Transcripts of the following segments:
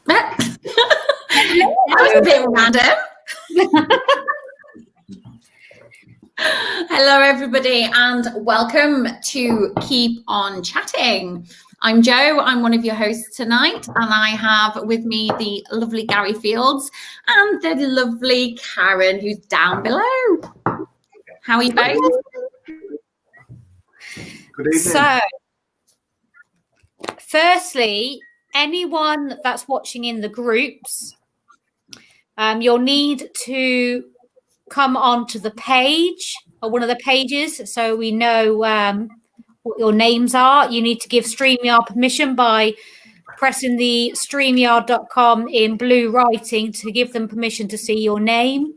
That was a bit random. Hello, everybody, and welcome to Keep On Chatting. I'm Jo, I'm one of your hosts tonight, and I have with me the lovely Garry Fields and the lovely Karen, who's down below. How are you both? Good evening. So, firstly, anyone that's watching in the groups, you'll need to come onto the page or one of the pages so we know what your names are. You need to give StreamYard permission by pressing the StreamYard.com in blue writing to give them permission to see your name,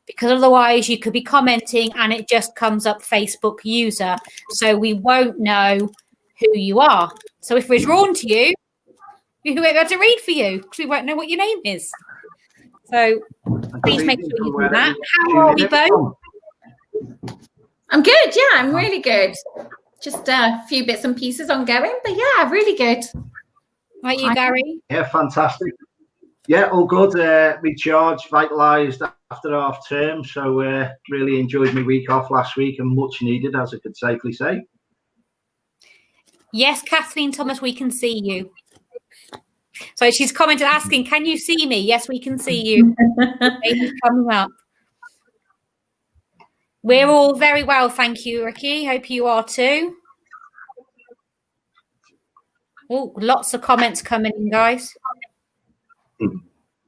because otherwise you could be commenting and it just comes up Facebook user, so we won't know who you are. So if we're drawn to you, we won't be able to read for you because we won't know what your name is. So please make sure you do that. How are we both? I'm good, yeah, I'm really good. Just a few bits and pieces ongoing, but yeah, really good. Right, you, Garry? Yeah, fantastic. Yeah, all good. Recharged, vitalised after half term, so really enjoyed my week off last week and much needed, as I could safely say. Yes, Kathleen Thomas, we can see you. So she's commented asking, can you see me? Yes, we can see you. Baby's coming up. We're all very well, thank you, Ricky. Hope you are too. Oh, lots of comments coming in, guys.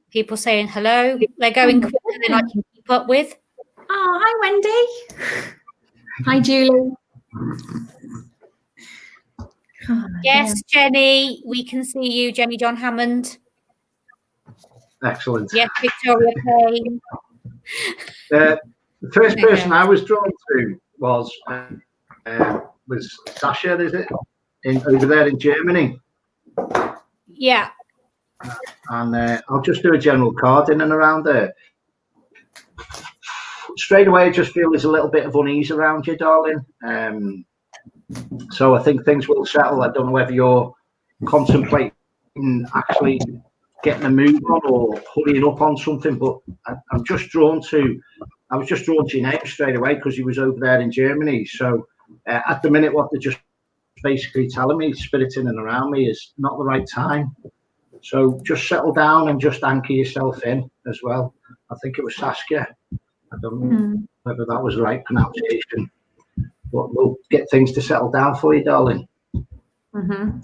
People saying hello. They're going quicker than I can keep up with. Oh, hi, Wendy. Hi, Julie. Oh, yes, yeah. Jenny, we can see you. Jenny John Hammond. Excellent. Yes, Victoria Payne. The first person I was drawn to was Sasha, is it? Over there in Germany. Yeah. And I'll just do a general card in and around there. Straight away, I just feel there's a little bit of unease around you, darling. So I think things will settle. I don't know whether you're contemplating actually getting a move on or hurrying up on something, but I was just drawn to your name straight away because he was over there in Germany. So at the minute, what they're just basically telling me, spiriting and around me, is not the right time. So just settle down and just anchor yourself in as well. I think it was Saskia. I don't know whether that was the right pronunciation, but we'll get things to settle down for you, darling. Mm-hmm.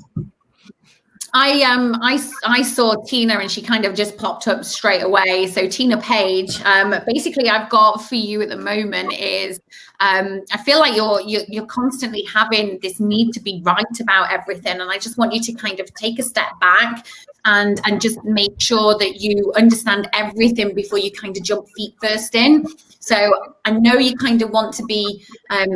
I saw Tina and she kind of just popped up straight away. So Tina Page, basically I've got for you at the moment is I feel like you're constantly having this need to be right about everything, and I just want you to kind of take a step back and just make sure that you understand everything before you kind of jump feet first in. So I know you kind of want to be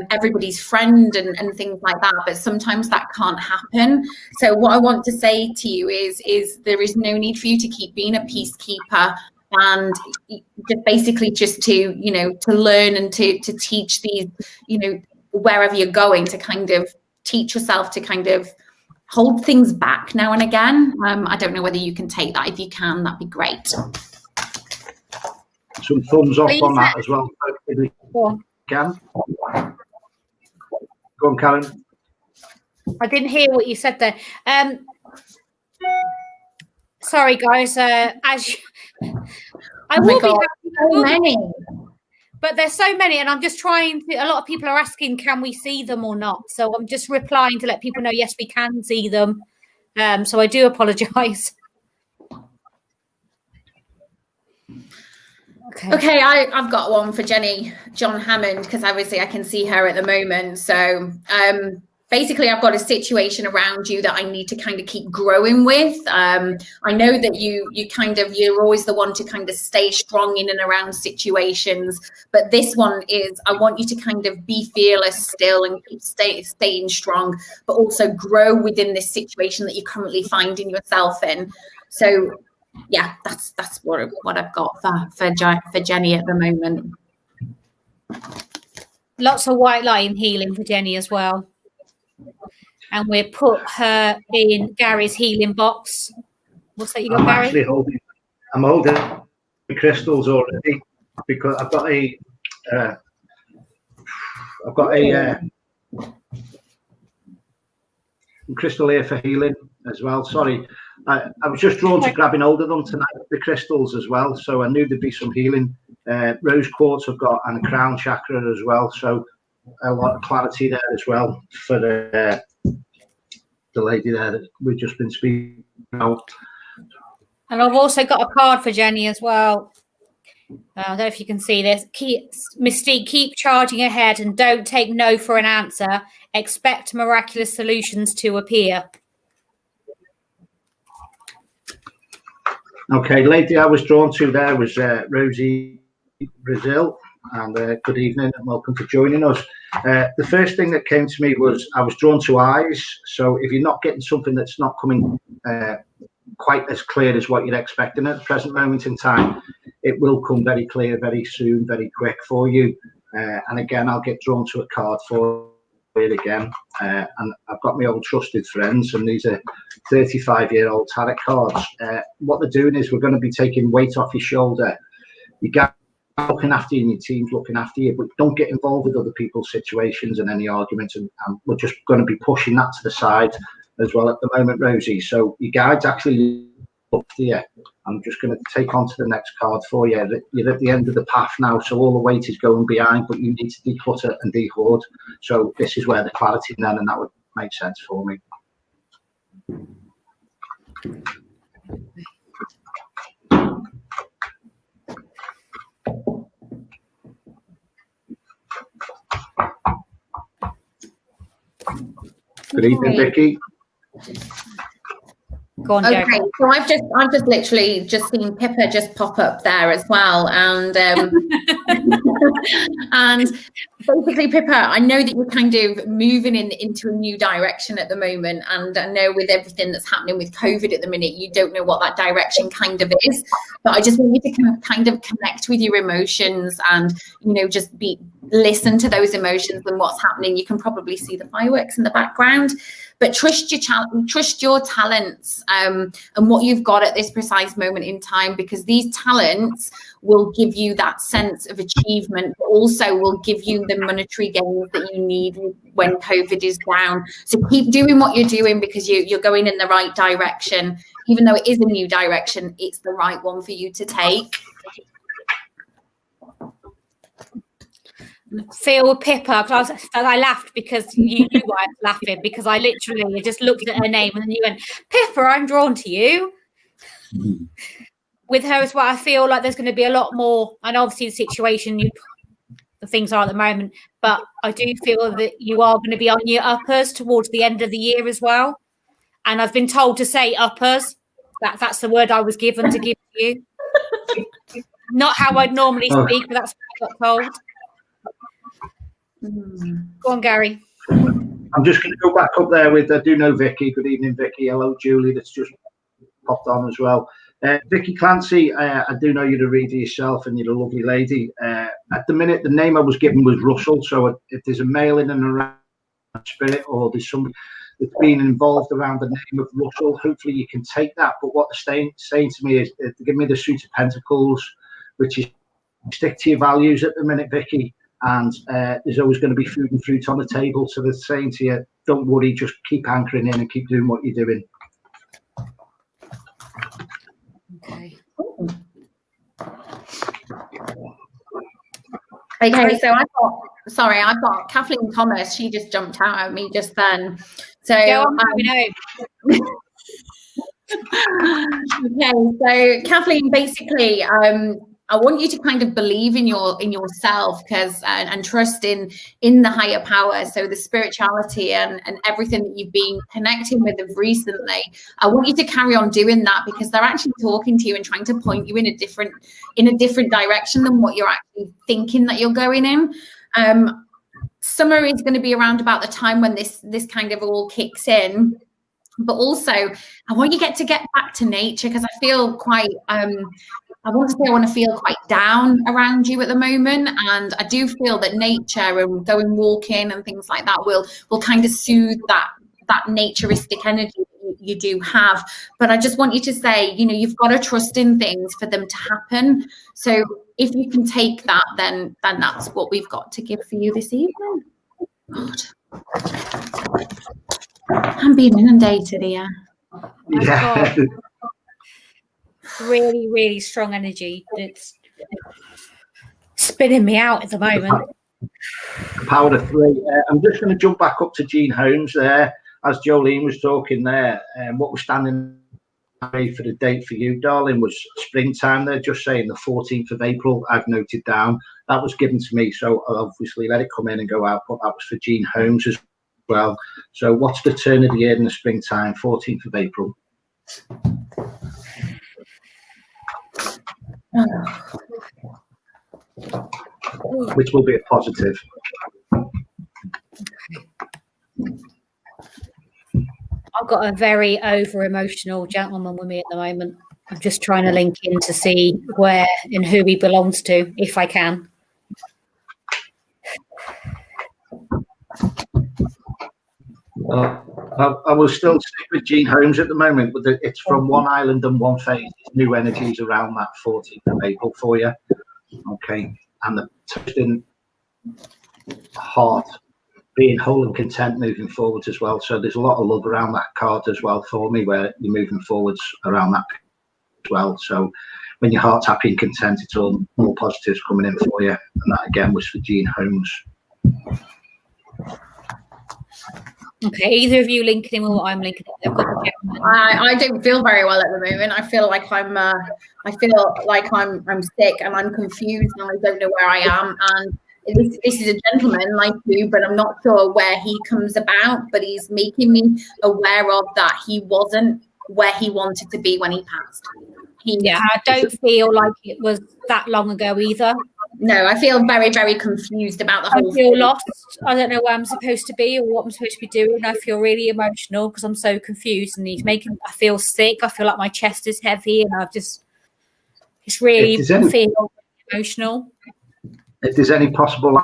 everybody's friend and things like that, but sometimes that can't happen. So what I want to say to you is there is no need for you to keep being a peacekeeper, and just to, to learn and to teach these, wherever you're going, to kind of teach yourself to kind of hold things back now and again. I don't know whether you can take that. If you can, that'd be great. Some thumbs up on that as well. Go on, Karen. I didn't hear what you said there. Sorry, guys. I will be happy. So many. But there's so many, and I'm just trying to. A lot of people are asking, can we see them or not? So I'm just replying to let people know, yes, we can see them. So I do apologise. Okay, I've got one for Jenny John Hammond, because obviously I can see her at the moment. So basically I've got a situation around you that I need to kind of keep growing with. I know that you're always the one to kind of stay strong in and around situations, but this one is, I want you to kind of be fearless still and keep staying strong, but also grow within this situation that you're currently finding yourself in. So yeah, that's what I've got for Jenny at the moment. Lots of white light healing for Jenny as well. And we'll put her in Gary's healing box What's that you got, Garry? I'm holding the crystals already because I've got a crystal here for healing as well. Sorry, I was just drawn to grabbing hold of them tonight, the crystals as well. So I knew there'd be some healing. Rose quartz I've got, and a crown chakra as well. So a lot of clarity there as well for the lady there that we've just been speaking about. And I've also got a card for Jenny as well. I don't know if you can see this. Mystique, keep charging ahead and don't take no for an answer. Expect miraculous solutions to appear. Okay, lady I was drawn to there was Rosie Brazil, and good evening and welcome for joining us. The first thing that came to me was I was drawn to eyes. So if you're not getting something that's not coming quite as clear as what you're expecting at the present moment in time, it will come very clear very soon, very quick for you. And again, I'll get drawn to a card for it again. And I've got my old trusted friends, and these are 35-year-old tarot cards. What they're doing is we're going to be taking weight off your shoulder. You got looking after you and your team's looking after you, but don't get involved with other people's situations and any arguments, and we're just going to be pushing that to the side as well at the moment, Rosie. So your guide's actually up here. I'm just going to take on to the next card for you. You're at the end of the path now, so all the weight is going behind, but you need to declutter and dehoard. So this is where the clarity then, and that would make sense for me. Good evening, Vicky. Go on, okay, Garry. so I've just literally just seen Pippa just pop up there as well, and and basically, Pippa, I know that you're kind of moving into a new direction at the moment, and I know with everything that's happening with COVID at the minute, you don't know what that direction kind of is. But I just want you to kind of connect with your emotions, and just listen to those emotions and what's happening. You can probably see the fireworks in the background. But trust your talents and what you've got at this precise moment in time, because these talents will give you that sense of achievement, but also will give you the monetary gains that you need when COVID is down. So keep doing what you're doing, because you're going in the right direction. Even though it is a new direction, it's the right one for you to take. Feel Pippa, because I laughed because you knew why I was laughing, because I literally just looked at her name and then you went, Pippa, I'm drawn to you. With her as well, I feel like there's going to be a lot more, and obviously the situation, the things are at the moment, but I do feel that you are going to be on your uppers towards the end of the year as well. And I've been told to say uppers. That's the word I was given to give to you. Not how I'd normally speak, but that's what I got told. Go on, Garry. I'm just going to go back up there with, I do know Vicky. Good evening, Vicky. Hello, Julie, that's just popped on as well. Vicky Clancy, I do know you're a reader yourself, and you're a lovely lady. At the minute, the name I was given was Russell. So if there's a male in and around spirit, or there's somebody that's been involved around the name of Russell, hopefully you can take that. But what they're saying to me is, give me the suit of pentacles, which is stick to your values at the minute, Vicky. And there's always going to be food and fruit on the table. So they're saying to you, don't worry, just keep anchoring in and keep doing what you're doing. Okay. Okay, so I've got Kathleen Thomas. She just jumped out at me just then. So okay, so Kathleen, basically, I want you to kind of believe in yourself, because and trust in the higher power. So the spirituality and everything that you've been connecting with recently, I want you to carry on doing that, because they're actually talking to you and trying to point you in a different direction than what you're actually thinking that you're going in. Summer is going to be around about the time when this kind of all kicks in. But also, I want you to get back to nature, because I feel quite, I want to feel quite down around you at the moment. And I do feel that nature and going walking and things like that will kind of soothe that naturistic energy that you do have. But I just want you to say, you know, you've got to trust in things for them to happen. So if you can take that, then that's what we've got to give for you this evening. God. I'm being inundated here. Yeah. Really, really strong energy. It's spinning me out at the moment. Power of 3. I'm just going to jump back up to Jean Holmes there, as Jolene was talking there. What was standing for the date for you, darling, was springtime. They're just saying the 14th of April. I've noted down. That was given to me, so I'll obviously let it come in and go out. But that was for Jean Holmes as well. So what's the turn of the year in the springtime? 14th of April. Which will be a positive. I've got a very over-emotional gentleman with me at the moment. I'm just trying to link in to see where and who he belongs to, if I can. I will still stick with Jean Holmes at the moment, but it's from one island and one phase. New energies around that 14th of April for you. Okay. And the touching heart, being whole and content moving forwards as well. So there's a lot of love around that card as well for me, where you're moving forwards around that as well. So when your heart's happy and content, it's all more positives coming in for you. And that again was for Jean Holmes. Okay, either of you linking in with what I'm linking in? I don't feel very well at the moment. I feel like I'm sick and I'm confused and I don't know where I am. And this is a gentleman like you, but I'm not sure where he comes about. But he's making me aware of that he wasn't where he wanted to be when he passed. I don't feel like it was that long ago either. No, I feel very, very confused about the whole I feel thing. lost. I don't know where I'm supposed to be or what I'm supposed to be doing. I feel really emotional because I'm so confused, and I feel sick. I feel like my chest is heavy, and it's really feel emotional. If there's any possible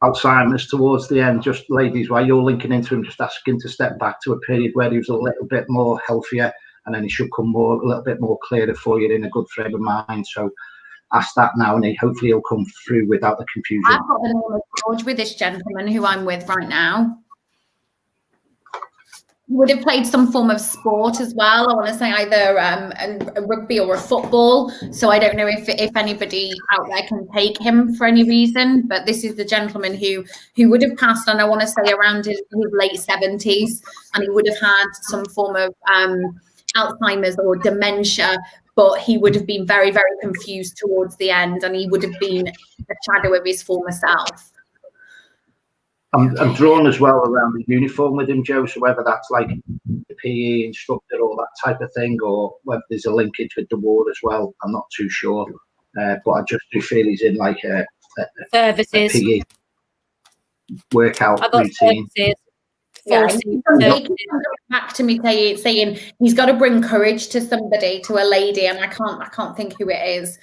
Alzheimer's towards the end, just ladies, while you're linking into him, just ask him to step back to a period where he was a little bit more healthier, and then he should come a little bit more clearer for you in a good frame of mind. So ask that now, and hopefully he'll come through without the confusion. I've got the name of George with this gentleman who I'm with right now. He would have played some form of sport as well. I want to say either a rugby or a football. So I don't know if anybody out there can take him for any reason. But this is the gentleman who would have passed, and I want to say around his late 70s, and he would have had some form of Alzheimer's or dementia. But he would have been very, very confused towards the end, and he would have been a shadow of his former self. I'm drawn as well around the uniform with him, Joe. So whether that's like the PE instructor or that type of thing, or whether there's a linkage with the war as well, I'm not too sure. But I just do feel he's in like a PE workout routine. Services. Yeah, back to me saying he's got to bring courage to somebody, to a lady, and I can't think who it is.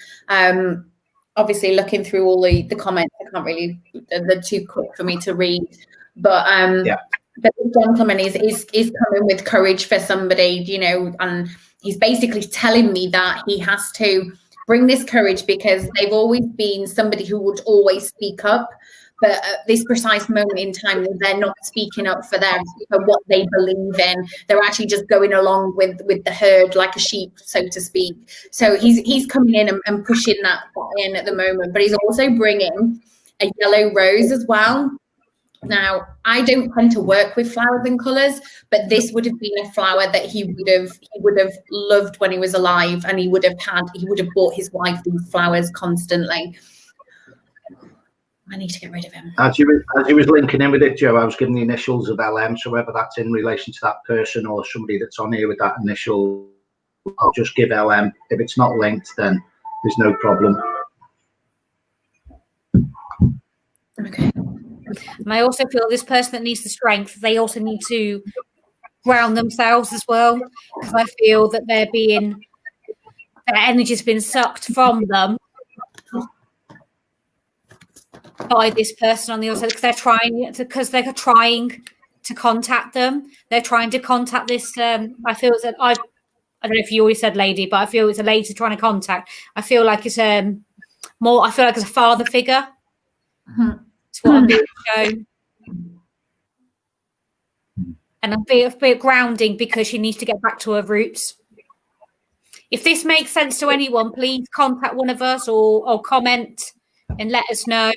Obviously, looking through all the comments, I can't really. They're too quick for me to read. But but the gentleman is coming with courage for somebody, you know, and he's basically telling me that he has to bring this courage because they've always been somebody who would always speak up. But at this precise moment in time, they're not speaking up for what they believe in. They're actually just going along with the herd like a sheep, so to speak. So he's coming in and pushing that in at the moment. But he's also bringing a yellow rose as well. Now, I don't tend to work with flowers and colours, but this would have been a flower that he would have loved when he was alive, and he would have bought his wife these flowers constantly. I need to get rid of him. As you was linking in with it, Joe, I was giving the initials of LM, so whether that's in relation to that person or somebody that's on here with that initial, I'll just give LM. If it's not linked, then there's no problem. Okay. And I also feel this person that needs the strength, they also need to ground themselves as well, because I feel that their energy's been sucked from them by this person on the other side, because they're trying to contact them. They're trying to contact this. I feel that I don't know if you already said lady, but I feel it's a lady trying to contact. I feel like it's more. I feel like it's a father figure. It's what I'm being shown. And a bit grounding because she needs to get back to her roots. If this makes sense to anyone, please contact one of us or comment and let us know.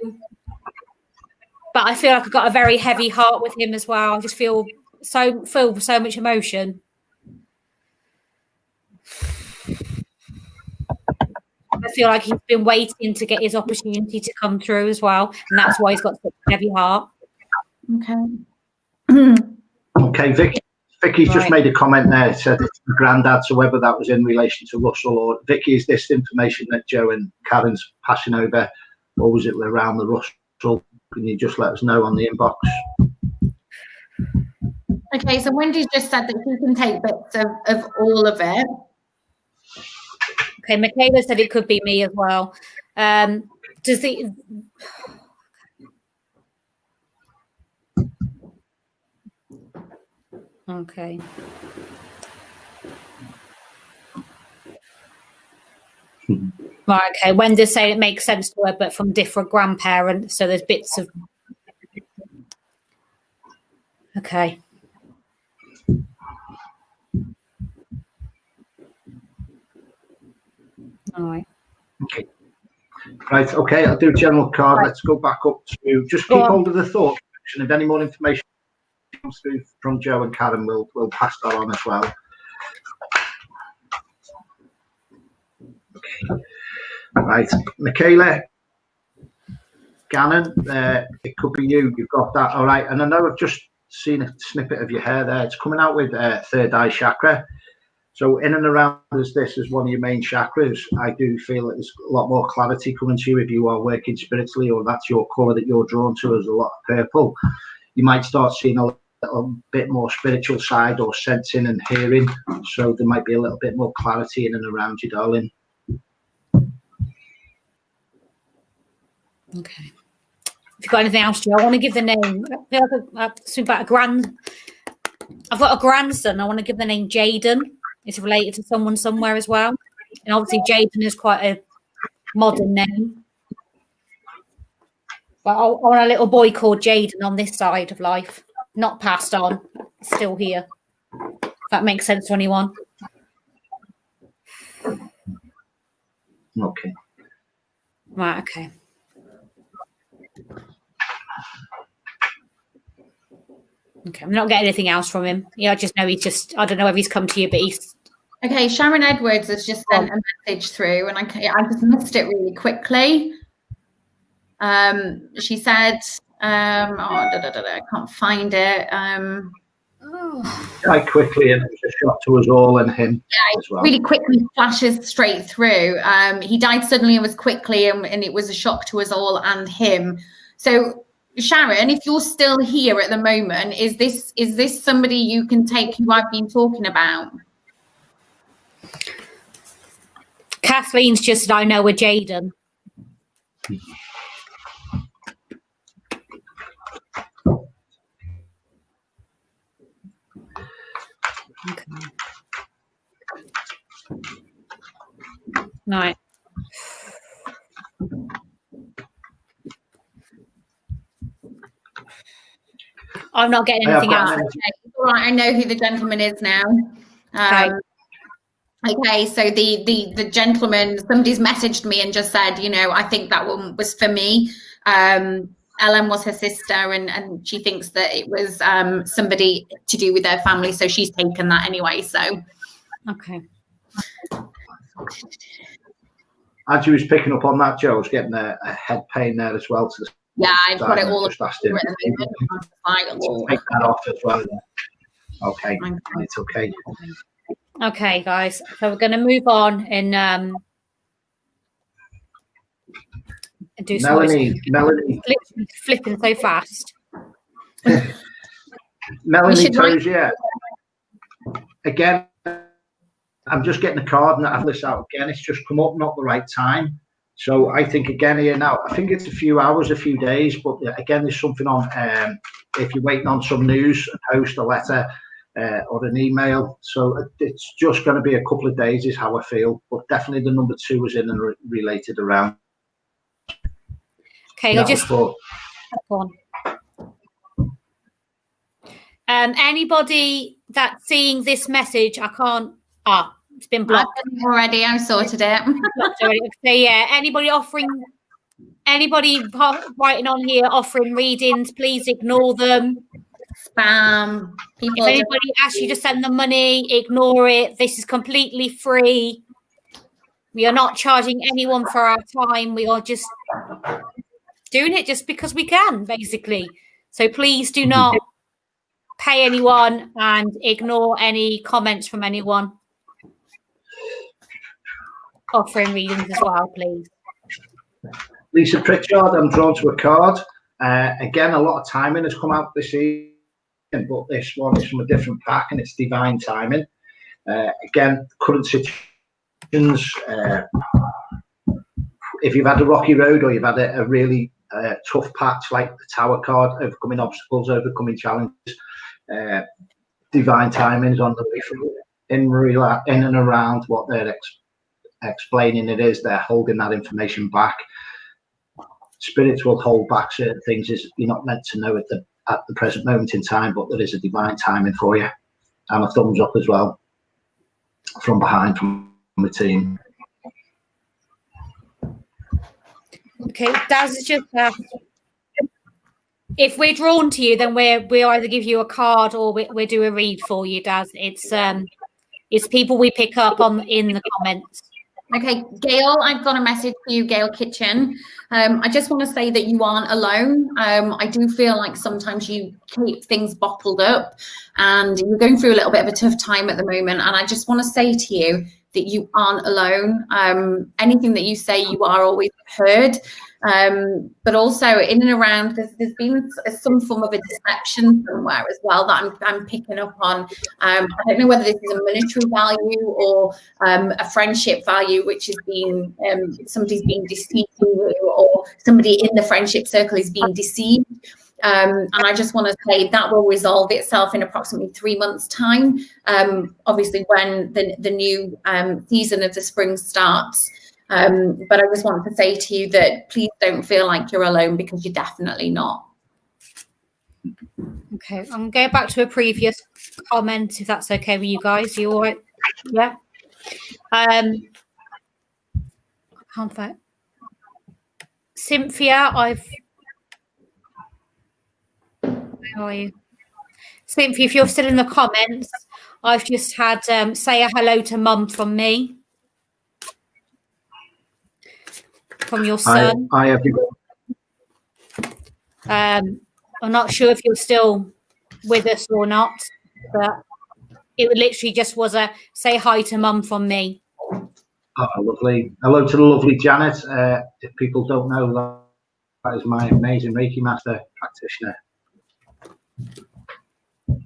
But I feel like I've got a very heavy heart with him as well. I just feel so much emotion. I feel like he's been waiting to get his opportunity to come through as well. And that's why he's got such a heavy heart. Okay. Okay, Vicky's just made a comment there. It said it's the granddad, so whether that was in relation to Russell or Vicky, is this information that Joe and Karen's passing over, or was it around the Russell? Can you just let us know on the inbox? Okay, so Wendy's just said that she can take bits of all of it. Okay, Michaela said it could be me as well. Does the okay. Right, okay. Wendy's saying it makes sense to her, but from different grandparents. So there's bits of. Okay. All right. Okay. Right. Okay. I'll do general card. Right. Let's go back up to just keep hold of the thought. And if any more information comes through from Joe and Karen, we'll pass that on as well. Okay. Right, Michaela, Gannon, it could be you. You've got that. All right. And I know I've just seen a snippet of your hair there. It's coming out with third eye chakra. So in and around this is one of your main chakras. I do feel that there's a lot more clarity coming to you if you are working spiritually, or that's your colour that you're drawn to as a lot of purple. You might start seeing a little bit more spiritual side or sensing and hearing. So there might be a little bit more clarity in and around you, darling. Okay. If you've got anything else, Joe, I want to give the name. I feel like I've got a grandson. I want to give the name Jaden. It's related to someone somewhere as well. And obviously Jaden is quite a modern name. But I want a little boy called Jaden on this side of life. Not passed on. Still here. If that makes sense to anyone. Okay. Right, okay. Okay, I'm not getting anything else from him. Yeah, I just know I don't know if he's come to you, but he's... Okay, Sharon Edwards has just sent a message through, and I just missed it really quickly. She said, I can't find it. Quite quickly, and it was a shock to us all and him as well. Really quickly flashes straight through. He died suddenly and was quickly, and it was a shock to us all and him. So, Sharon, if you're still here at the moment, is this somebody you can take who I've been talking about? Kathleen's just, I know a Jaden. Okay. Right. I'm not getting anything out. Okay. All right, I know who the gentleman is now. Okay, so the gentleman, somebody's messaged me and just said, I think that one was for me. Ellen was her sister, and she thinks that it was somebody to do with their family, so she's taken that anyway. So, okay. As you was picking up on that, Joe was getting a head pain there as well. Yeah, I've got it all. Just asked him to take that off as well. Okay, it's okay. Okay, guys. So we're going to move on and do Melanie. Flipping so fast. Melanie Toes, yeah. Again, I'm just getting the card and I've listed out again. It's just come up, not the right time. So I think again here now, I think it's a few hours, a few days, but again, there's something on if you're waiting on some news, a post, a letter, or an email. So it's just going to be a couple of days is how I feel. But definitely the number 2 was in and related around. Okay, I'll just go on. Anybody that's seeing this message, I can't. It's been blocked already. I sorted it. So yeah, anybody writing on here offering readings, please ignore them. Spam. People. If anybody asks you to send them money, ignore it. This is completely free. We are not charging anyone for our time. We are just doing it just because we can, basically. So please do not pay anyone and ignore any comments from anyone offering readings as well, please. Lisa Pritchard, I'm drawn to a card. Again, a lot of timing has come out this evening, but this one is from a different pack and it's divine timing. Again, current situations. If you've had a rocky road or you've had a really tough patch like the Tower card, overcoming obstacles, overcoming challenges, divine timing is on the way from in and around what they're explaining it is. They're holding that information back. Spirits will hold back certain things as you're not meant to know at the present moment in time, but there is a divine timing for you. And a thumbs up as well from behind from the team. Okay, Daz is just if we're drawn to you, then we either give you a card or we do a read for you, Daz. It's people we pick up in the comments. Okay, Gail, I've got a message for you, Gail Kitchen. I just want to say that you aren't alone. I do feel like sometimes you keep things bottled up and you're going through a little bit of a tough time at the moment. And I just want to say to you that you aren't alone. Anything that you say, you are always heard. But also in and around, there's been some form of a deception somewhere as well that I'm picking up on. I don't know whether this is a monetary value or a friendship value, which has been somebody's being deceiving you or somebody in the friendship circle is being deceived. And I just want to say that will resolve itself in approximately 3 months' time. Obviously, when the new season of the spring starts. But I just want to say to you that please don't feel like you're alone, because you're definitely not. Okay, I'm going to go back to a previous comment, if that's okay with you guys. You all right? Yeah. I can't find Cynthia. Where are you? Cynthia, if you're still in the comments, I've just had say a hello to Mum from me. From your son. I have. I'm not sure if you're still with us or not, but it literally just was a say hi to Mum from me. Oh, lovely. Hello to the lovely Janet. If people don't know, that is my amazing Reiki master practitioner.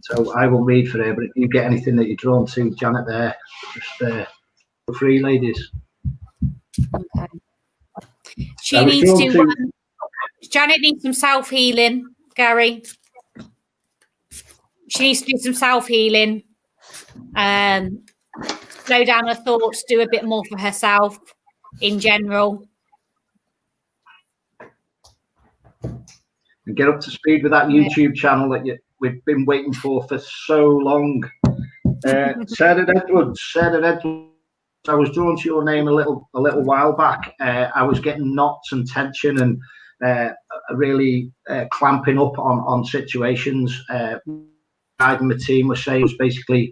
So I will read for her, but if you get anything that you're drawn to, Janet, there, just feel free, ladies. Okay. She needs to. Janet needs some self-healing, Gary. She needs to do some self-healing. Slow down her thoughts, do a bit more for herself in general. And get up to speed with that YouTube channel that we've been waiting for so long. Sarah Edwards. I was drawn to your name a little while back. I was getting knots and tension and really clamping up on situations. Guiding the team was saying was basically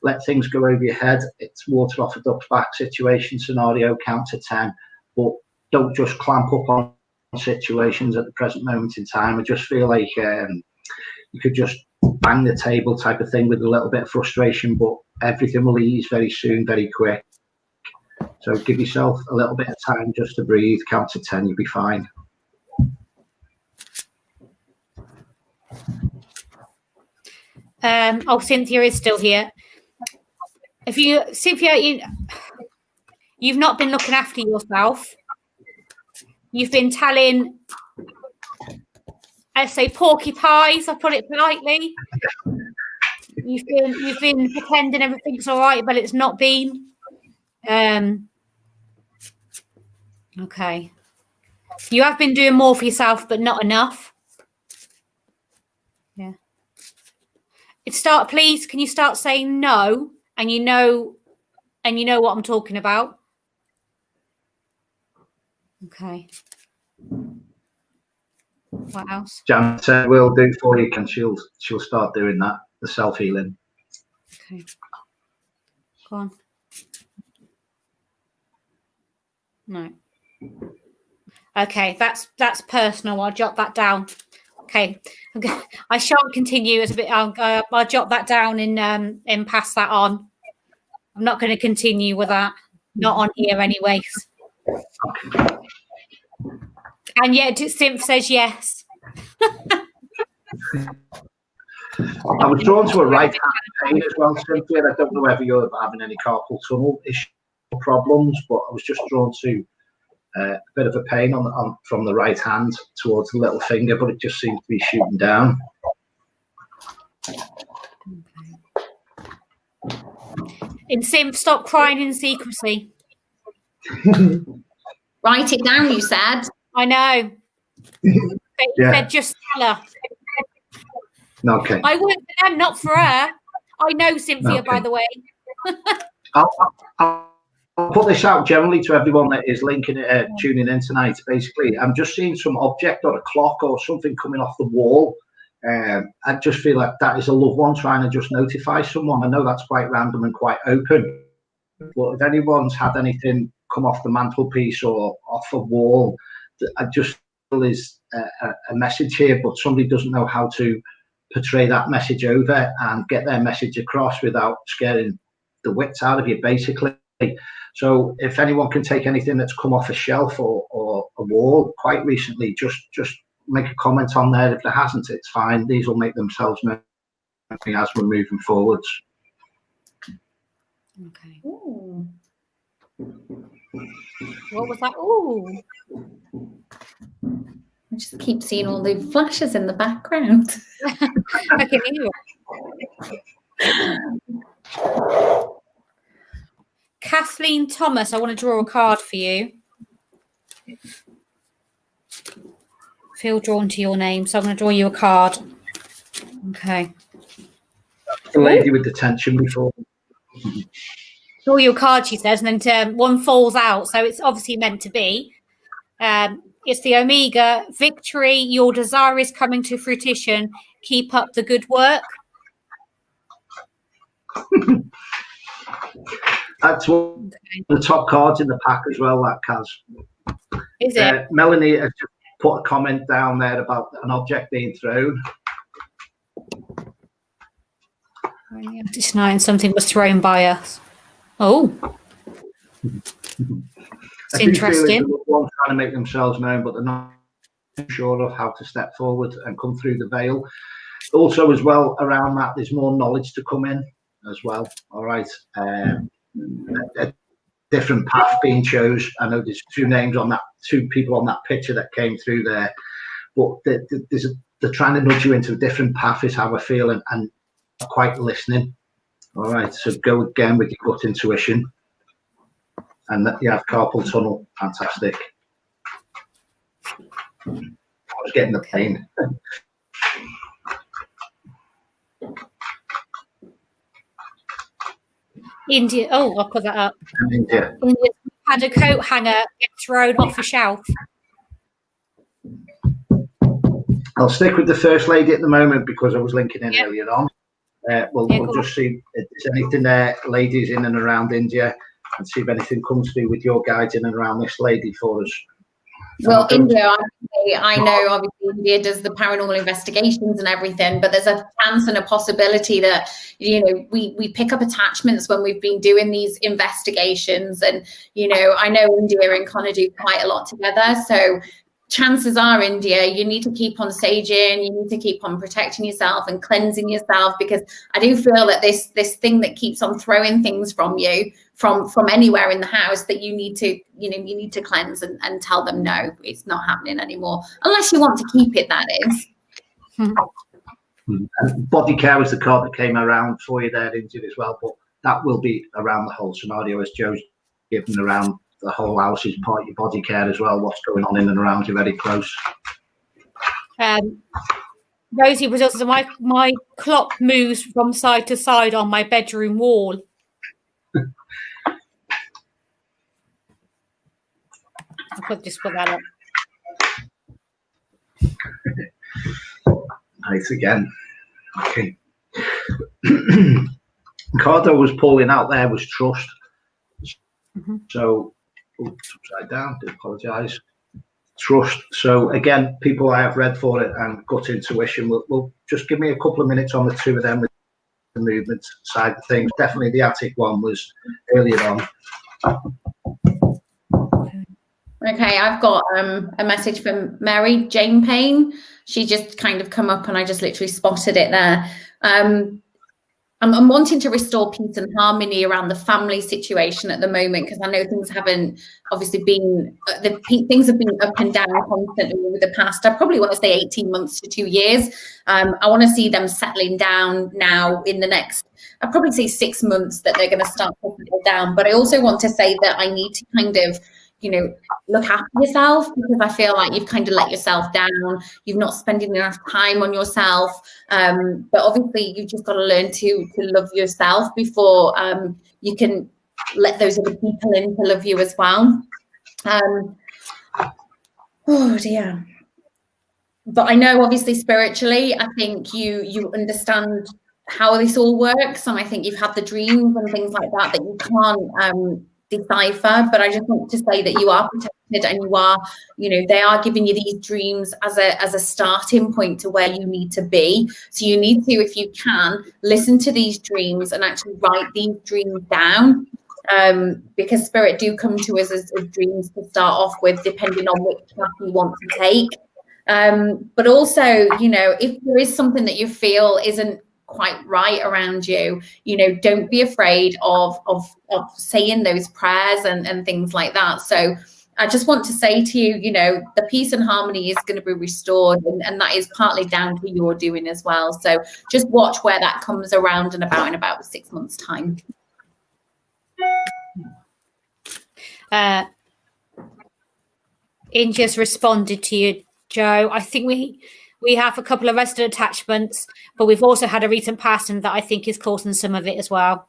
let things go over your head. It's water off a duck's back situation scenario, count to 10, but don't just clamp up on situations at the present moment in time. I just feel like you could just bang the table type of thing with a little bit of frustration, but everything will ease very soon, very quick. So give yourself a little bit of time just to breathe, count to 10, you'll be fine. Cynthia is still here. Cynthia, you've not been looking after yourself. You've been telling I say porcupines. I put it politely. You've been pretending everything's all right, but it's not been. Okay. You have been doing more for yourself, but not enough. Yeah. Please, can you start saying no? And you know what I'm talking about. Okay. What else? Jan said we'll do for you, and she'll start doing that, the self-healing. Okay. Go on. No. Okay, that's personal. I'll jot that down. Okay, I shan't continue as a bit. I'll jot that down and pass that on. I'm not going to continue with that. Not on here, anyways. Okay. And yet, Simp says yes. I was drawn to a right-hand pain as well, Cynthia. I don't know whether you're having any carpal tunnel issue problems, but I was just drawn to a bit of a pain from the right hand towards the little finger, but it just seems to be shooting down. In Simp, stop crying in secrecy. Write it down, you said. I know. But you said just tell her. Okay. I work for them, not for her. I know Cynthia, by the way. I'll put this out generally to everyone that is tuning in tonight. Basically, I'm just seeing some object or a clock or something coming off the wall. I just feel like that is a loved one trying to just notify someone. I know that's quite random and quite open, but if anyone's had anything come off the mantelpiece or off a wall, I just feel is a message here, but somebody doesn't know how to portray that message over and get their message across without scaring the wits out of you, basically. So if anyone can take anything that's come off a shelf or a wall quite recently, just make a comment on there. If there hasn't, it's fine. These will make themselves known as we're moving forwards. Okay. Ooh. What was that? Ooh. I just keep seeing all the flashes in the background. I can hear it. Kathleen Thomas, I want to draw a card for you. Feel drawn to your name, so I'm going to draw you a card. Okay. The lady with the tension before. Draw you a card, she says, and then one falls out, so it's obviously meant to be. It's the Omega. Victory, your desire is coming to fruition. Keep up the good work. That's one of the top cards in the pack as well, that Kaz. Is it? Melanie has just put a comment down there about an object being thrown. Tonight, something was thrown by us. Oh. It's interesting. One trying to make themselves known, but they're not sure of how to step forward and come through the veil. Also, as well, around that, there's more knowledge to come in as well. All right. A different path being chose. I know there's two people on that picture that came through there, but they're trying to nudge you into a different path is how I feel, and not quite listening. All right, so go again with your gut intuition, and you have carpal tunnel. Fantastic. I was getting the pain. India. Oh, I'll put that up. India had a coat hanger get thrown off a shelf. I'll stick with the first lady at the moment because I was linking in earlier on. We'll just see if there's anything there, ladies in and around India, and see if anything comes through with your guides in and around this lady for us. Well, India, I know obviously India does the paranormal investigations and everything, but there's a chance and a possibility that, we pick up attachments when we've been doing these investigations. And, I know India and Connor do quite a lot together. So chances are, India, you need to keep on saging, you need to keep on protecting yourself and cleansing yourself, because I do feel that this thing that keeps on throwing things from you, from anywhere in the house, that you need to cleanse and tell them no, it's not happening anymore, unless you want to keep it, that is. And body care was the card that came around for you there, India, as well. But that will be around the whole scenario, as Joe's given around the whole house is part of your body care as well. What's going on in and around you, very close. Rosie was also my clock moves from side to side on my bedroom wall. I'll just put that up. Nice again. Okay. Card I was pulling out there was trust. So, upside down, do apologise. Trust. So again, people I have read for it and gut intuition will just give me a couple of minutes on the two of them with the movement side of things. Definitely the attic one was earlier on. Okay, I've got a message from Mary Jane Payne. She just kind of come up and I just literally spotted it there. I'm wanting to restore peace and harmony around the family situation at the moment, because I know things haven't obviously been, things have been up and down constantly over the past, I probably want to say 18 months to 2 years. I want to see them settling down now in the next, I'd probably say 6 months, that they're going to start to settle down. But I also want to say that I need to kind of, you know, look after yourself, because I feel like you've kind of let yourself down. You've not spending enough time on yourself. But obviously you've just got to learn to love yourself before you can let those other people in to love you as well. Oh dear. But I know obviously spiritually, I think you understand how this all works. And I think you've had the dreams and things like that you can't decipher, but I just want to say that you are protected, and you are, you know, they are giving you these dreams as a starting point to where you need to be. So you need to, if you can, listen to these dreams and actually write these dreams down, because spirit do come to us as dreams to start off with, depending on which path you want to take. But also, you know, if there is something that you feel isn't quite right around you, you know, don't be afraid of saying those prayers and things like that. So I just want to say to you, you know, the peace and harmony is going to be restored, and that is partly down to your doing as well. So just watch where that comes around and about in about 6 months' time. India's responded to you, Joe. I think we have a couple of resident attachments, but we've also had a recent passing that I think is causing some of it as well.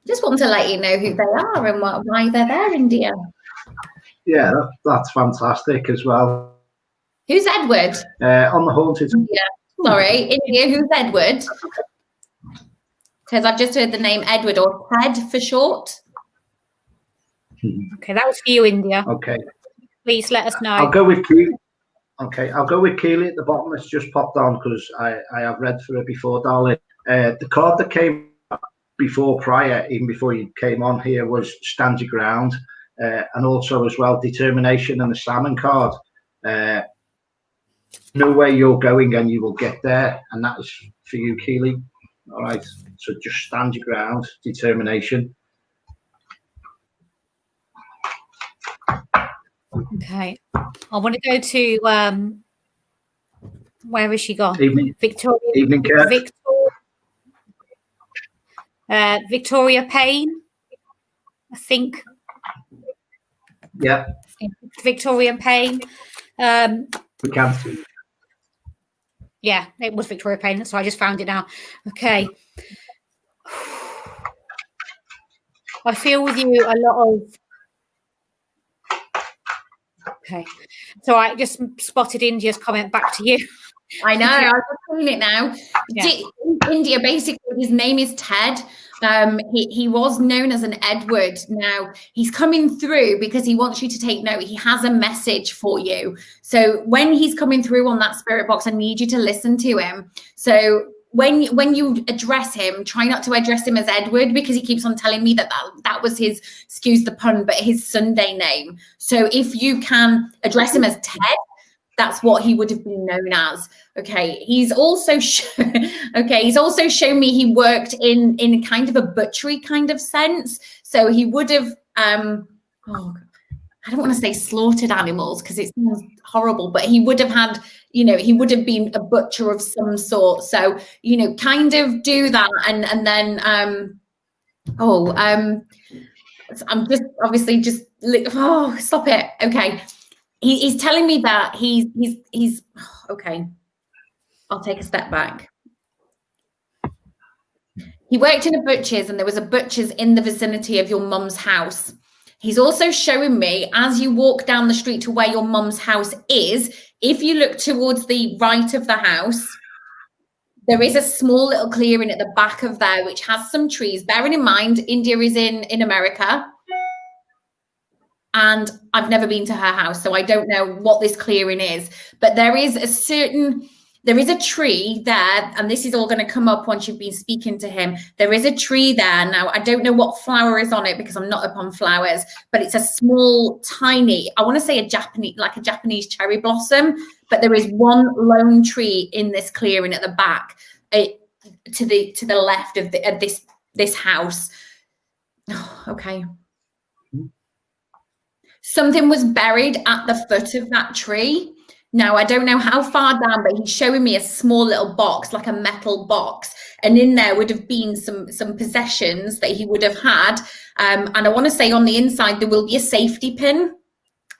Just want to let you know who they are and why they're there, India. Yeah, that's fantastic as well. Who's Edward? On the haunted. Yeah, sorry, India. Who's Edward? Because I've just heard the name Edward, or Ted for short. Okay, that was for you, India. Okay. Please let us know. I'll go with Keely. Okay, I'll go with Keely at the bottom. It's just popped on because I have read through it before, darling. The card that came before prior, even before you came on here, was Stand Your Ground, and also as well Determination and the Salmon card. Know where you're going and you will get there, and that is for you, Keely. All right, so just stand your ground, determination. Okay, I want to go to where has she gone? Evening. Victoria. Evening, Kurt. Victoria Payne, I think. Yeah. Victoria Payne. We can see. Yeah, it was Victoria Payne, so I just found it now. Okay. I feel with you a lot of... Okay. So I just spotted India's comment back to you. I know, I've seen it now. Yeah. India, basically, his name is Ted. He was known as an Edward. Now, he's coming through because he wants you to take note. He has a message for you. So when he's coming through on that spirit box, I need you to listen to him. So when you address him, try not to address him as Edward, because he keeps on telling me that was his, excuse the pun, but his Sunday name. So if you can address him as Ted, that's what he would have been known as. Okay. He's also shown me he worked in kind of a butchery kind of sense. So he would have I don't want to say slaughtered animals because it sounds horrible, but he would have had, you know, he would have been a butcher of some sort. So, you know, kind of do that. And then, I'm just obviously just, oh, stop it. Okay. He's telling me that he's okay. I'll take a step back. He worked in a butcher's and there was a butcher's in the vicinity of your mum's house. He's also showing me, as you walk down the street to where your mum's house is, if you look towards the right of the house, there is a small little clearing at the back of there, which has some trees. Bearing in mind, India is in America. And I've never been to her house, so I don't know what this clearing is. But there is a tree there, and this is all going to come up once you've been speaking to him. There is a tree there. Now, I don't know what flower is on it because I'm not up on flowers, but it's a small, tiny, I want to say a Japanese cherry blossom, but there is one lone tree in this clearing at the back, to the left of this house. Oh, okay. Something was buried at the foot of that tree. Now, I don't know how far down, but he's showing me a small little box, like a metal box. And in there would have been some possessions that he would have had. And I want to say on the inside, there will be a safety pin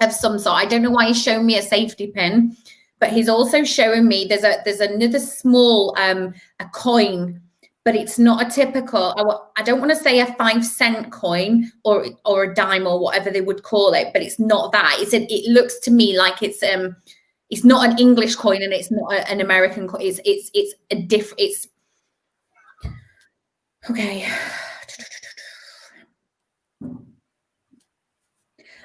of some sort. I don't know why he's showing me a safety pin, but he's also showing me there's another small a coin, but it's not a typical, I don't want to say a 5-cent coin or a dime or whatever they would call it, but it's not that. It looks to me like it's not an English coin and it's not an American coin. It's a different. It's okay.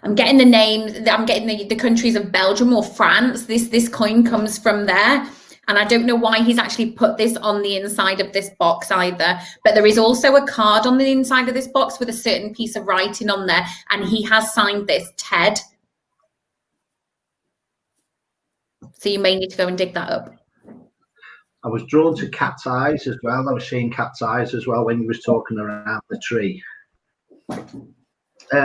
I'm getting the names. I'm getting the countries of Belgium or France. This coin comes from there, and I don't know why he's actually put this on the inside of this box either. But there is also a card on the inside of this box with a certain piece of writing on there, and he has signed this, Ted. So you may need to go and dig that up. I was drawn to cat's eyes as well. I was seeing cat's eyes as well when you was talking around the tree.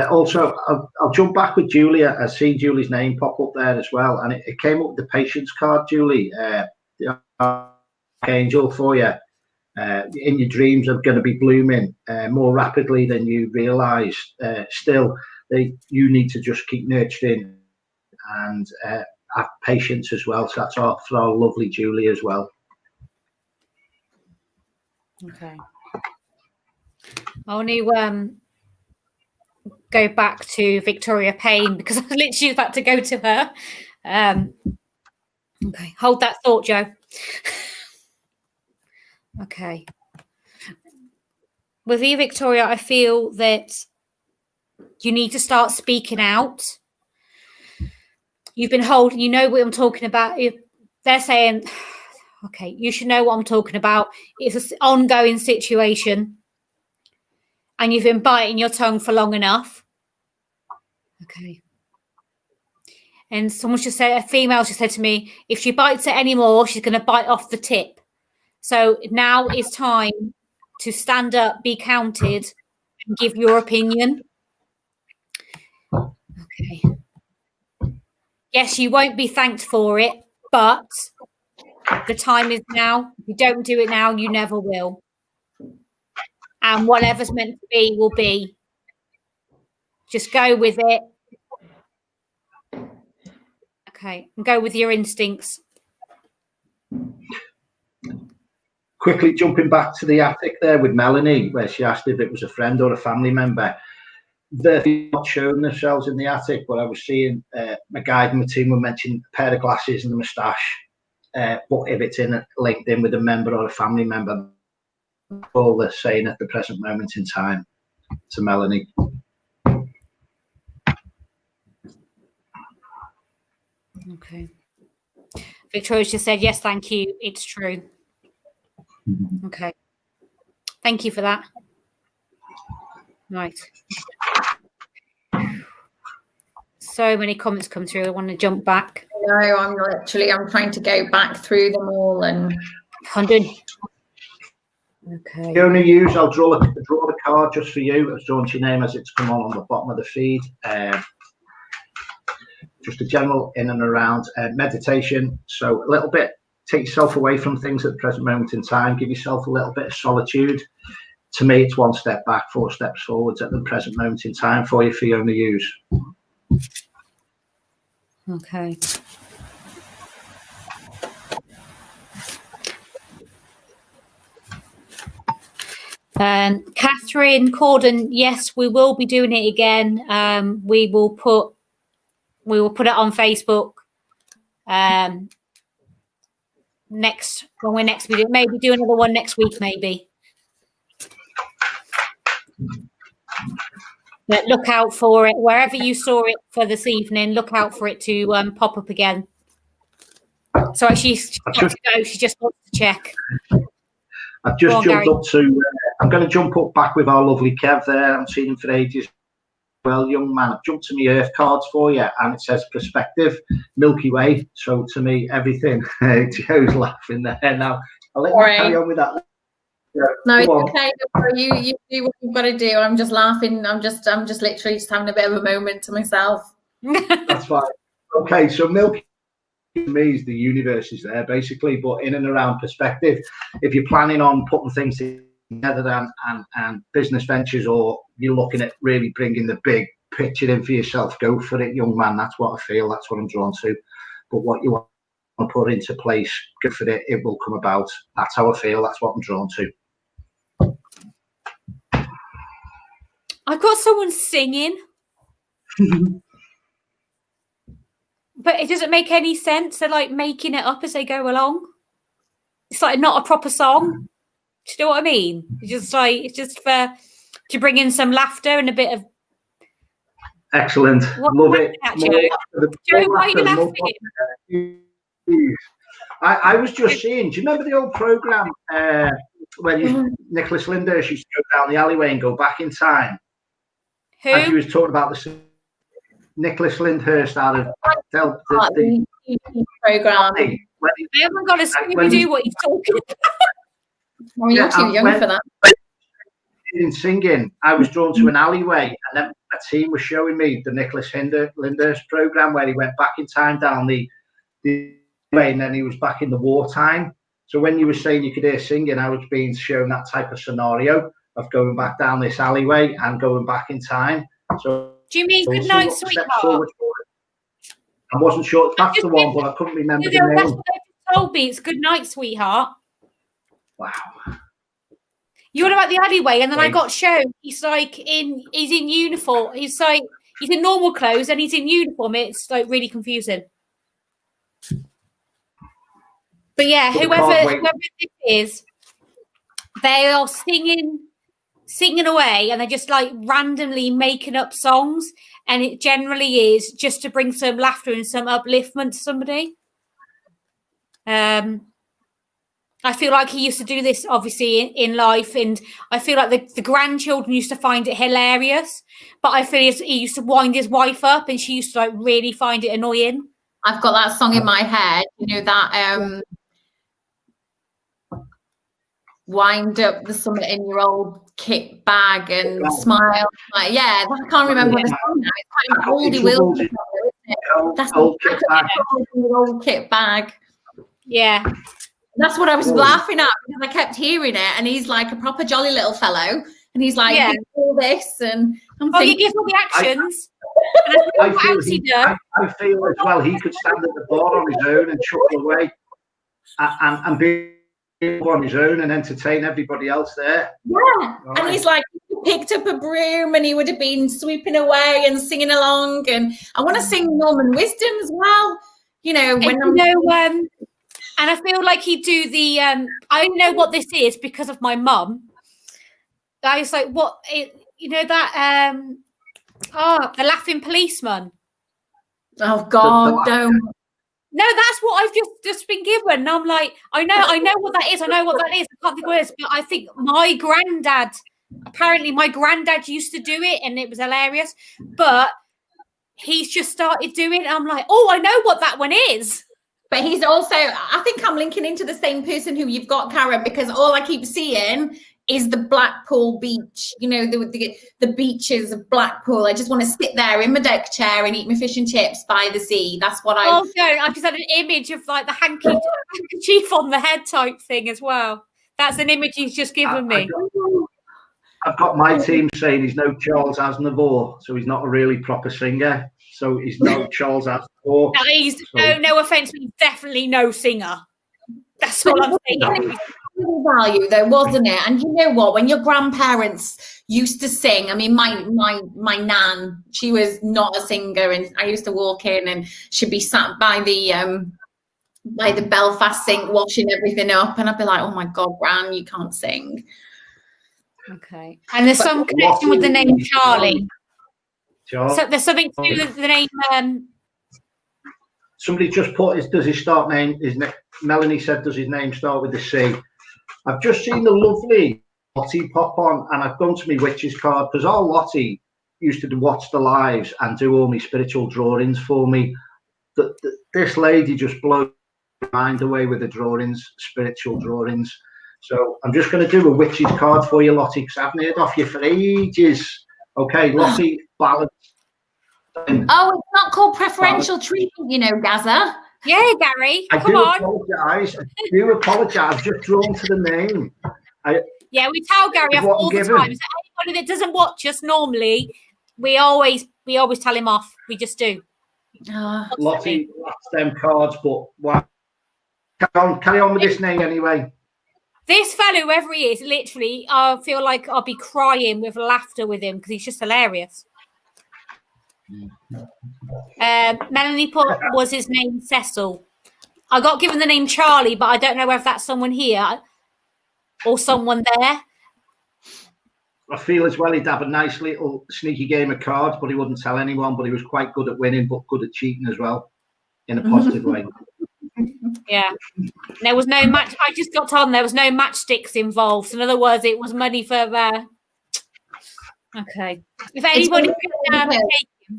Also, I'll jump back with Julia. I see Julie's name pop up there as well. And it came up with the patience card, Julie. The angel for you. In your dreams are going to be blooming more rapidly than you realise. Still, you need to just keep nurturing and have patience as well. So that's for our lovely Julie as well. Okay. I want to go back to Victoria Payne because I was literally about to go to her. Okay, hold that thought, Joe. Okay. With you, Victoria, I feel that you need to start speaking out. You've been holding, you know what I'm talking about. They're saying, okay, you should know what I'm talking about. It's an ongoing situation. And you've been biting your tongue for long enough. Okay. And someone just said, a female just said to me, if she bites it anymore, she's going to bite off the tip. So now is time to stand up, be counted, and give your opinion. Okay. Yes, you won't be thanked for it, but the time is now. If you don't do it now, you never will. And whatever's meant to be will be. Just go with it. Okay, and go with your instincts. Quickly jumping back to the attic there with Melanie, where she asked if it was a friend or a family member. They're not showing themselves in the attic, but I was seeing my guide and my team were mentioning a pair of glasses and a moustache. But if it's linked in with a member or a family member, all they're saying at the present moment in time to Melanie. Okay. Victoria just said, yes, thank you. It's true. Okay. Thank you for that. Right. So many comments come through. I want to jump back. No, I'm trying to go back through them all and 100. Okay. The only use, I'll draw the card just for you. I've drawn your name as it's come on the bottom of the feed. just a general in and around meditation. So a little bit, take yourself away from things at the present moment in time, give yourself a little bit of solitude. To me, it's 1 step back, 4 steps forwards at the present moment in time for you, for your own use. Okay. Catherine Corden, yes, we will be doing it again. We will put it on Facebook. When we're next video, maybe do another one next week, maybe. But look out for it wherever you saw it for this evening. Look out for it to pop up again. Sorry, she's got to go. She just wants to check. I've just jumped up to. I'm going to jump up back with our lovely Kev there. I haven't seen him for ages. Well, young man, I've jumped to my Earth cards for you, and it says perspective, Milky Way. So to me, everything. Joe's laughing there now. I'll let you carry on with that. Yeah, no, it's okay. You do what you've got to do. I'm just laughing. I'm just literally just having a bit of a moment to myself. That's fine. Okay, so Milky to me is the universe is there basically, but in and around perspective. If you're planning on putting things together and business ventures, or you're looking at really bringing the big picture in for yourself, go for it, young man. That's what I feel. That's what I'm drawn to. But what you want to put into place, go for it. It will come about. That's how I feel. That's what I'm drawn to. I've got someone singing, but it doesn't make any sense. They're like making it up as they go along. It's like not a proper song. Do you know what I mean? It's just for to bring in some laughter and a bit of. Excellent, love it. Joe, why are you laughing? I was just seeing. Do you remember the old program when Nicholas Lyndhurst used to go down the alleyway and go back in time? Who? And he was talking about the Nicholas Lyndhurst out of the program. I haven't got a Scooby-Doo what he's talking about. Well, you're too young for that. In singing, I was drawn to an alleyway, and then a team was showing me the Nicholas Lyndhurst program where he went back in time down the way, and then he was back in the wartime. So when you were saying you could hear singing, I was being shown that type of scenario of going back down this alleyway and going back in time. So do you mean Good Night, Sweetheart? I wasn't sure if that's the one, but I couldn't remember the name. That's what they told me. It's Good Night, Sweetheart. Wow. You know about the alleyway, and then I got shown. He's in uniform. He's in normal clothes and he's in uniform. It's like really confusing. But yeah, whoever this is, they are singing away, and they're just like randomly making up songs, and it generally is just to bring some laughter and some upliftment to somebody. I feel like he used to do this obviously in life, and I feel like the grandchildren used to find it hilarious, but I feel he used to wind his wife up, and she used to like really find it annoying. I've got that song in my head, you know, that wind up the summit in your old kit bag and smile. Like, yeah, I can't remember the song now. It's kind of oldie will. That's old kit bag. Yeah. That's what I was laughing at, because I kept hearing it, and he's like a proper jolly little fellow, and he's like, all this, and I'm thinking, he gives all the actions. I feel as well he could stand at the bar on his own and chuckle away and be on his own and entertain everybody else there. Yeah, right. And he's like, he picked up a broom and he would have been sweeping away and singing along, and I want to sing Norman Wisdom as well. You know, and I feel like he'd do the, I know what this is because of my mum. I was like, the Laughing Policeman. Oh, God, no. No, that's what I've just been given. And I'm like, I know what that is. I know what that is. I can't think of words, but I think my granddad used to do it, and it was hilarious. But he's just started doing it. And I'm like, oh, I know what that one is. But he's also, I think I'm linking into the same person who you've got, Karen, because all I keep seeing is the Blackpool beach. You know, the beaches of Blackpool. I just want to sit there in my deck chair and eat my fish and chips by the sea. That's what I. Oh no, I just had an image of like the handkerchief on the head type thing as well. That's an image he's just given me. I've got my team saying he's no Charles Aznavour, so he's not a really proper singer. So he's no Charles Aznavour. No, he's no offense, but he's definitely no singer. That's all I'm saying. Value though, wasn't it? And you know what? When your grandparents used to sing, I mean, my nan, she was not a singer, and I used to walk in and she'd be sat by the Belfast sink washing everything up, and I'd be like, "Oh my God, Gran, you can't sing." Okay, and there's some connection with the name Charlie. Charlie. So there's something to do with the name. Somebody just put does his start name? Melanie said, does his name start with the C? I've just seen the lovely Lottie pop on, and I've gone to my witch's card because our Lottie used to watch the lives and do all my spiritual drawings for me. This lady just blows my mind away with the drawings, spiritual drawings. So I'm just going to do a witch's card for you, Lottie, because I haven't heard off you for ages. Okay, Lottie, balance. Oh, it's not called preferential treatment, you know, Gaza. Yeah, Garry, I come do on. apologise. I do apologise. I've just drawn to the name. Yeah, we tell Garry off all the time. So anybody that doesn't watch us normally, we always tell him off. We just do. Lottie, that's them cards, but wow. Carry on with this name anyway. This fellow, whoever he is, literally, I feel like I'll be crying with laughter with him because he's just hilarious. Melanie put was his name Cecil. I got given the name Charlie, but I don't know if that's someone here or someone there. I feel as well he'd have a nice little sneaky game of cards, but he wouldn't tell anyone. But he was quite good at winning, but good at cheating as well, in a positive way. Yeah, there was no match. I just got told there was no matchsticks involved. In other words, it was money for. Okay, if anybody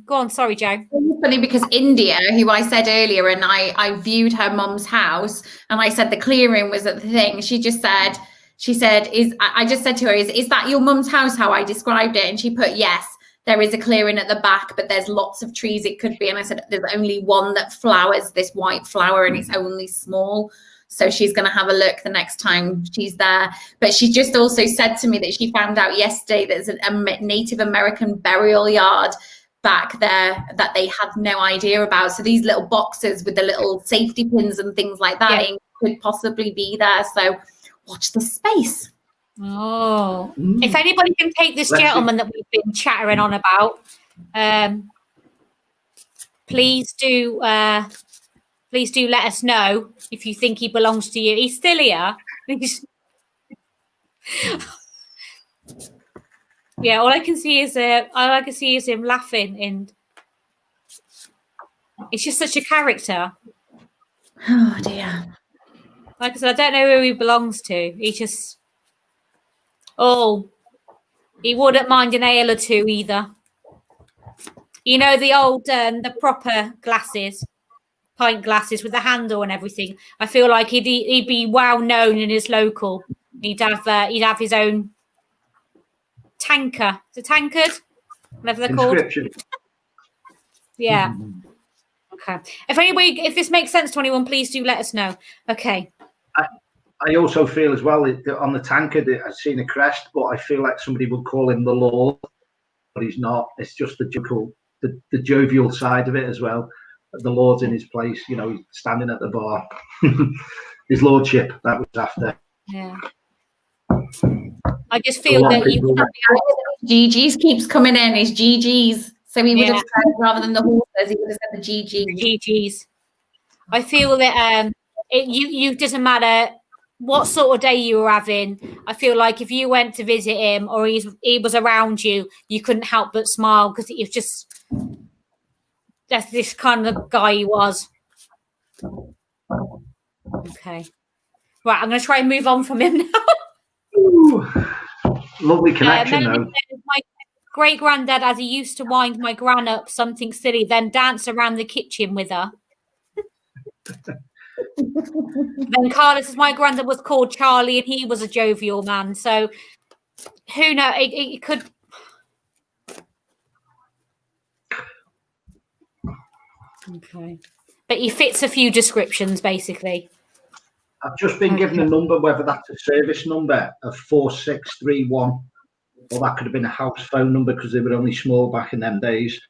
go on. Sorry, Joe. It's funny because India, who I said earlier, and I viewed her mum's house, and I said the clearing was at the thing. She said, I just said to her, is that your mum's house? How I described it, and she put yes. There is a clearing at the back, but there's lots of trees it could be. And I said, there's only one that flowers, this white flower, and it's only small. So she's going to have a look the next time she's there. But she just also said to me that she found out yesterday there's a Native American burial yard back there that they had no idea about. So these little boxes with the little safety pins and things like that could possibly be there. So watch the space. Oh, if anybody can take this gentleman that we've been chattering on about, please do let us know if you think he belongs to you. He's still here. Yeah, all I can see is him laughing, and it's just such a character. Oh dear. Like I said, I don't know who he belongs to. He just. Oh, he wouldn't mind an ale or two either. You know, the old, the proper glasses, pint glasses with the handle and everything. I feel like he'd be well known in his local. He'd have his own tanker. Is it tankard? Whatever they're called. Yeah. Okay. If this makes sense to anyone, please do let us know. Okay. I also feel as well on the tanker that I've seen a crest, but I feel like somebody would call him the Lord, but he's not. It's just the jovial side of it as well. The Lord's in his place, you know, he's standing at the bar. His lordship, that was after. Yeah. I just feel that you GG's keeps coming in. It's GG's. So he would have said, rather than the horses, he would have said the GG's. GG's. I feel that you doesn't matter what sort of day you were having. I feel like if you went to visit him or he was around you, you couldn't help but smile because it was just that's this kind of guy he was. Okay. Right, I'm going to try and move on from him now. Ooh, lovely connection, though. My great-granddad, as he used to wind my gran up something silly, then dance around the kitchen with her. Then Carlos says, my granddad was called Charlie and he was a jovial man. So who knows? It could. Okay. But he fits a few descriptions, basically. I've just been given a number, whether that's a service number of 4631, or that could have been a house phone number because they were only small back in them days.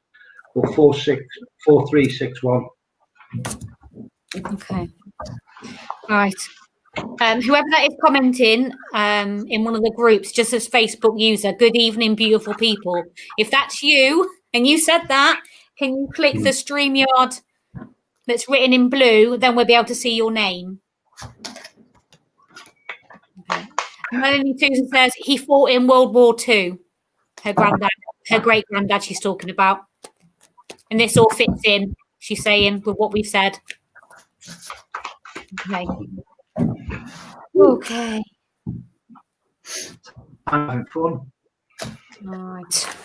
But 4361. Okay. Right. Whoever that is commenting in one of the groups, just as Facebook user, good evening, beautiful people. If that's you and you said that, can you click the StreamYard that's written in blue? Then we'll be able to see your name. Okay. Melanie Susan says he fought in World War II. Her granddad, her great granddad, she's talking about, and this all fits in. She's saying with what we've said. Okay. Okay. I'm having fun. All right.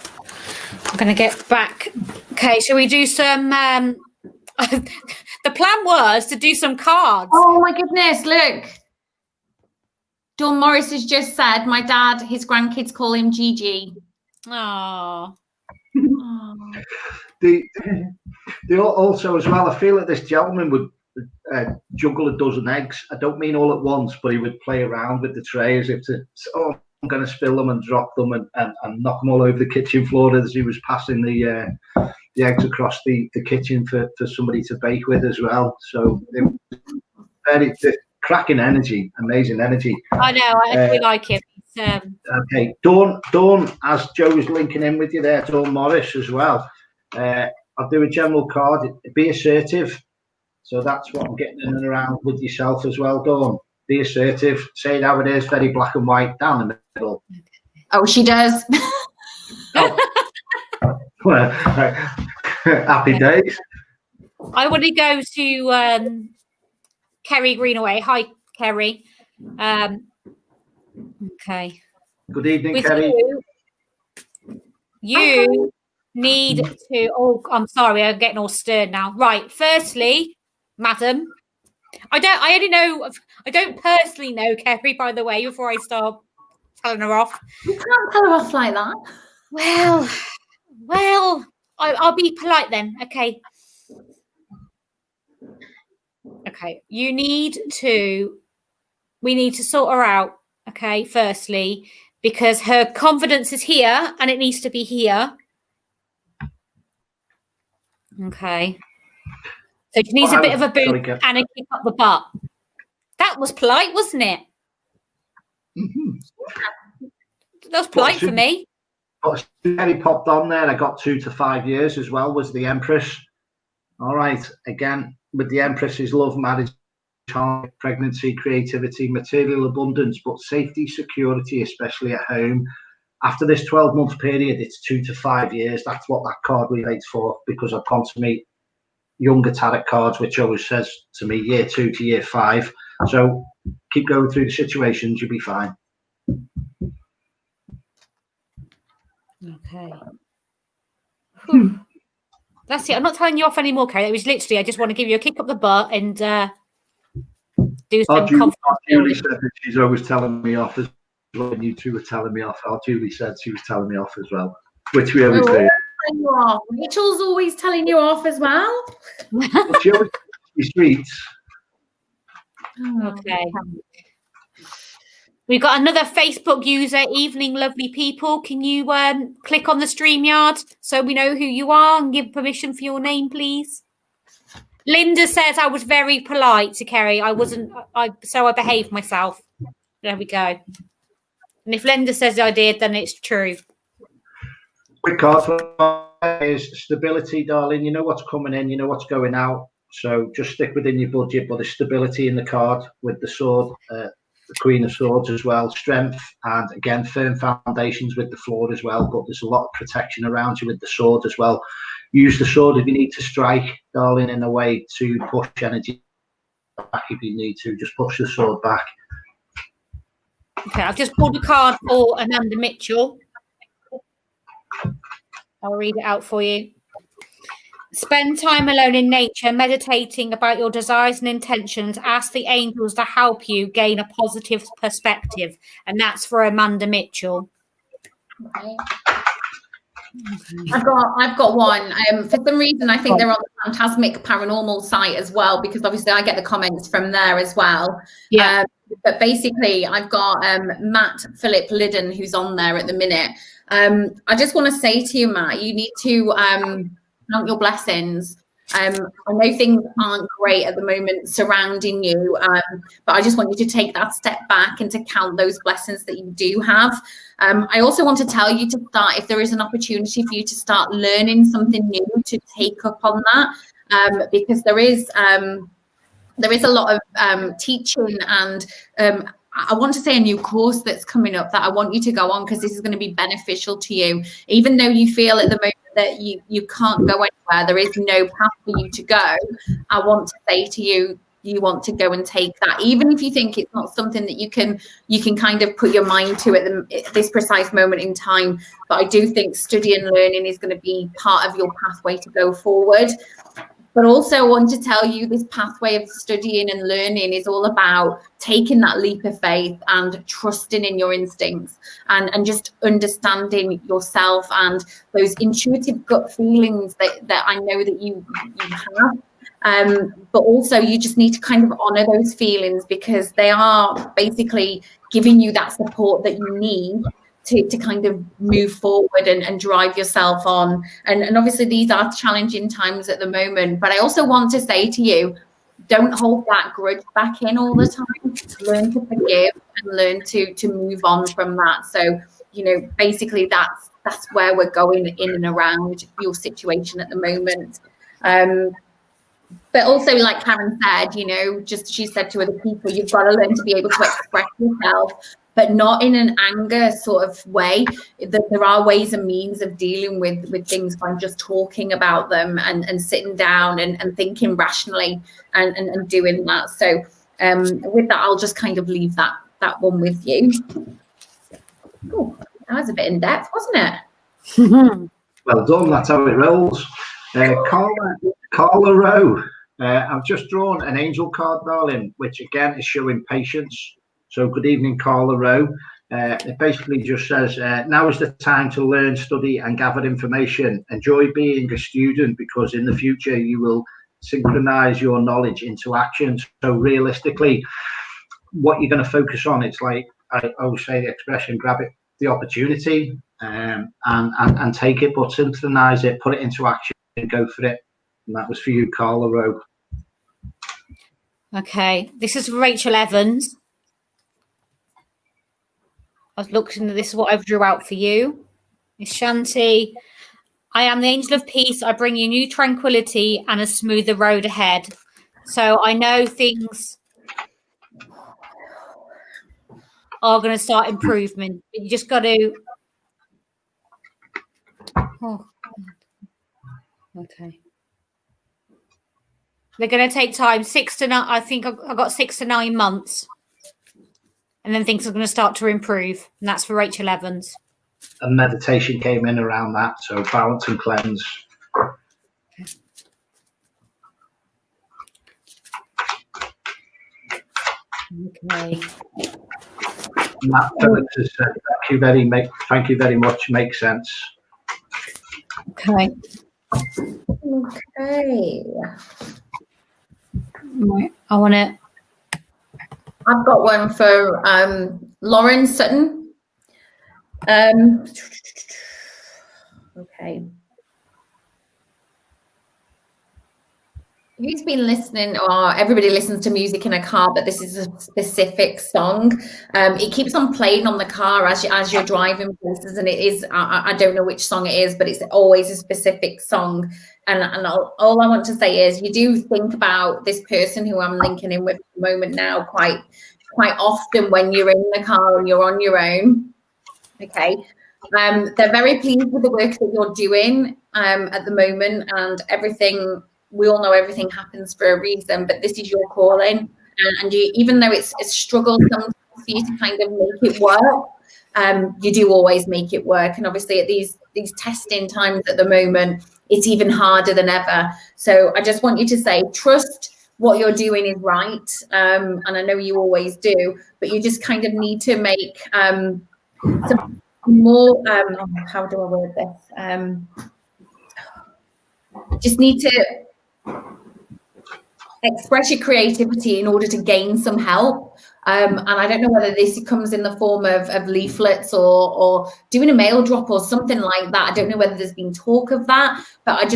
I'm going to get back. Okay, shall we do some... the plan was to do some cards. Oh, my goodness, look. Dawn Morris has just said, my dad, his grandkids call him Gigi. Oh. Also, as well, I feel that this gentleman would juggle a dozen eggs. I don't mean all at once, but he would play around with the tray as if to, oh, I'm going to spill them and drop them and knock them all over the kitchen floor as he was passing the eggs across the kitchen for somebody to bake with as well. So it was very cracking energy, amazing energy. I know, I really like him. Okay, Dawn, as Joe was linking in with you there, Dawn Morris as well. I'll do a general card. Be assertive. So that's what I'm getting in and around with yourself as well, Dawn. Be assertive. Say it how it is, very black and white, down the middle. Oh, she does. Well, happy days. I want to go to Kerry Greenaway. Hi, Kerry. Okay. Good evening, With Kerry. You need to... Oh, I'm sorry. I'm getting all stirred now. Right. Firstly, madam, I don't personally know Kerry, by the way, before I start telling her off. You can't tell her off like that. Well, I'll be polite then. Okay. Okay. We need to sort her out. Okay. Firstly, because her confidence is here and it needs to be here. Okay. So she needs a bit of a boost and a kick up the butt. That was polite, wasn't it? Mm-hmm. That was polite for me. He popped on there. I got 2 to 5 years as well, was the Empress. All right. Again, with the Empress's love, marriage, pregnancy, creativity, material abundance, but safety, security, especially at home. After this 12-month period, it's 2 to 5 years. That's what that card relates for, because I consummate younger tarot cards, which always says to me year 2 to year 5. So keep going through the situations, you'll be fine. Okay. That's it. I'm not telling you off anymore, Kerry. It was literally, I just want to give you a kick up the butt and do some confidence. Julie said that she's always telling me off as well, and you two were telling me off. Julie said she was telling me off as well, which we always do. Rachel's always telling you off as well. But she always streets. Okay. We've got another Facebook user. Evening, lovely people. Can you click on the StreamYard so we know who you are and give permission for your name, please? Linda says I was very polite to Kerry. I wasn't. So I behaved myself. There we go. And if Linda says I did, then it's true. Quick card for is stability, darling. You know what's coming in. You know what's going out. So just stick within your budget. But there's stability in the card with the sword. The Queen of Swords as well, strength, and again firm foundations with the floor as well, but there's a lot of protection around you with the sword as well. Use the sword if you need to strike, darling, in a way to push energy back. If you need to, just push the sword back. Okay, I've just pulled a card for Amanda Mitchell. I'll read it out for you. Spend time alone in nature, meditating about your desires and intentions. Ask the angels to help you gain a positive perspective. And that's for Amanda Mitchell. Okay. I've got one. For some reason, I think they're on the Phantasmic Paranormal site as well, because obviously I get the comments from there as well. Yeah. But basically, I've got Matt Philip Liddon, who's on there at the minute. I just want to say to you, Matt, you need to count your blessings. I know things aren't great at the moment surrounding you, but I just want you to take that step back and to count those blessings that you do have. I also want to tell you to start, if there is an opportunity for you to start learning something new, to take up on that, because there is a lot of teaching and I want to say a new course that's coming up that I want you to go on, because this is going to be beneficial to you. Even though you feel at the moment that you can't go anywhere, there is no path for you to go, I want to say to you, you want to go and take that, even if you think it's not something that you can kind of put your mind to at this precise moment in time. But I do think study and learning is going to be part of your pathway to go forward. But also I want to tell you, this pathway of studying and learning is all about taking that leap of faith and trusting in your instincts and just understanding yourself and those intuitive gut feelings that I know that you have. But also you just need to kind of honor those feelings, because they are basically giving you that support that you need to kind of move forward and drive yourself on. And obviously these are challenging times at the moment, but I also want to say to you, don't hold that grudge back in all the time. Learn to forgive and learn to move on from that. So, you know, basically that's where we're going in and around your situation at the moment. But also, like Karen said, you know, just she said to other people, you've got to learn to be able to express yourself, but not in an anger sort of way. There are ways and means of dealing with things by just talking about them and sitting down and thinking rationally and doing that. So with that, I'll just kind of leave that one with you. Oh, that was a bit in depth, wasn't it? Well done. That's how it rolls. Carla Rowe. I've just drawn an angel card, darling, which again is showing patience. So good evening, Carla Rowe. It basically just says, now is the time to learn, study and gather information. Enjoy being a student, because in the future you will synchronize your knowledge into action. So realistically, what you're going to focus on, it's like I always say the expression, grab it, the opportunity and take it, but synchronize it, put it into action and go for it. And that was for you, Carla Rowe. Okay, this is Rachel Evans. I've looked into this, is what I've drew out for you. Miss Shanti, I am the angel of peace. I bring you new tranquility and a smoother road ahead. So I know things are going to start improvement. But you just got to. Oh, okay. They're going to take time, 6 to 9. I think I've got 6 to 9 months. And then things are going to start to improve. And that's for Rachel Evans. And meditation came in around that. So balance and cleanse. Okay. Matt Phillips has said, thank you very much. Makes sense. Okay. Okay. Right. I've got one for Lauren Sutton. Okay. Who's been listening, or everybody listens to music in a car, but this is a specific song. It keeps on playing on the car as you're driving places, and it is, I don't know which song it is, but it's always a specific song. And all I want to say is, you do think about this person who I'm linking in with at the moment now quite often when you're in the car and you're on your own. Okay. They're very pleased with the work that you're doing at the moment, and everything. We all know everything happens for a reason, but this is your calling. And you, even though it's a struggle sometimes for you to kind of make it work, you do always make it work. And obviously at these testing times at the moment, it's even harder than ever. So I just want you to say, trust what you're doing is right. And I know you always do, but you just kind of need to make some more, how do I word this? Just need to express your creativity in order to gain some help. And I don't know whether this comes in the form of leaflets or doing a mail drop or something like that. I don't know whether there's been talk of that, but I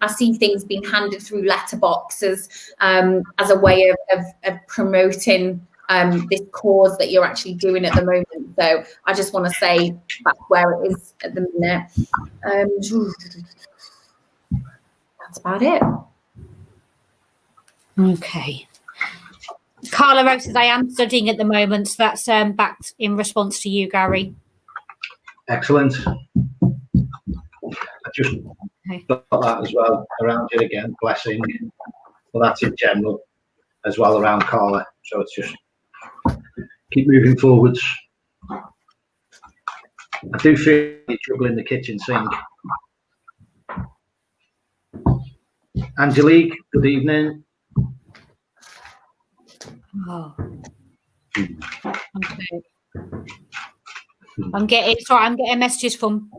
see things being handed through letterboxes as a way of promoting this cause that you're actually doing at the moment. So I just want to say that's where it is at the minute. That's about it. Okay. Carla Rose says, I am studying at the moment. So that's back in response to you, Garry. Excellent. I just got that as well around you again, blessing. Well, that's in general as well around Carla. So it's just keep moving forwards. I do feel you're juggling the kitchen sink. Angelique, good evening. Oh. Okay. I'm getting messages from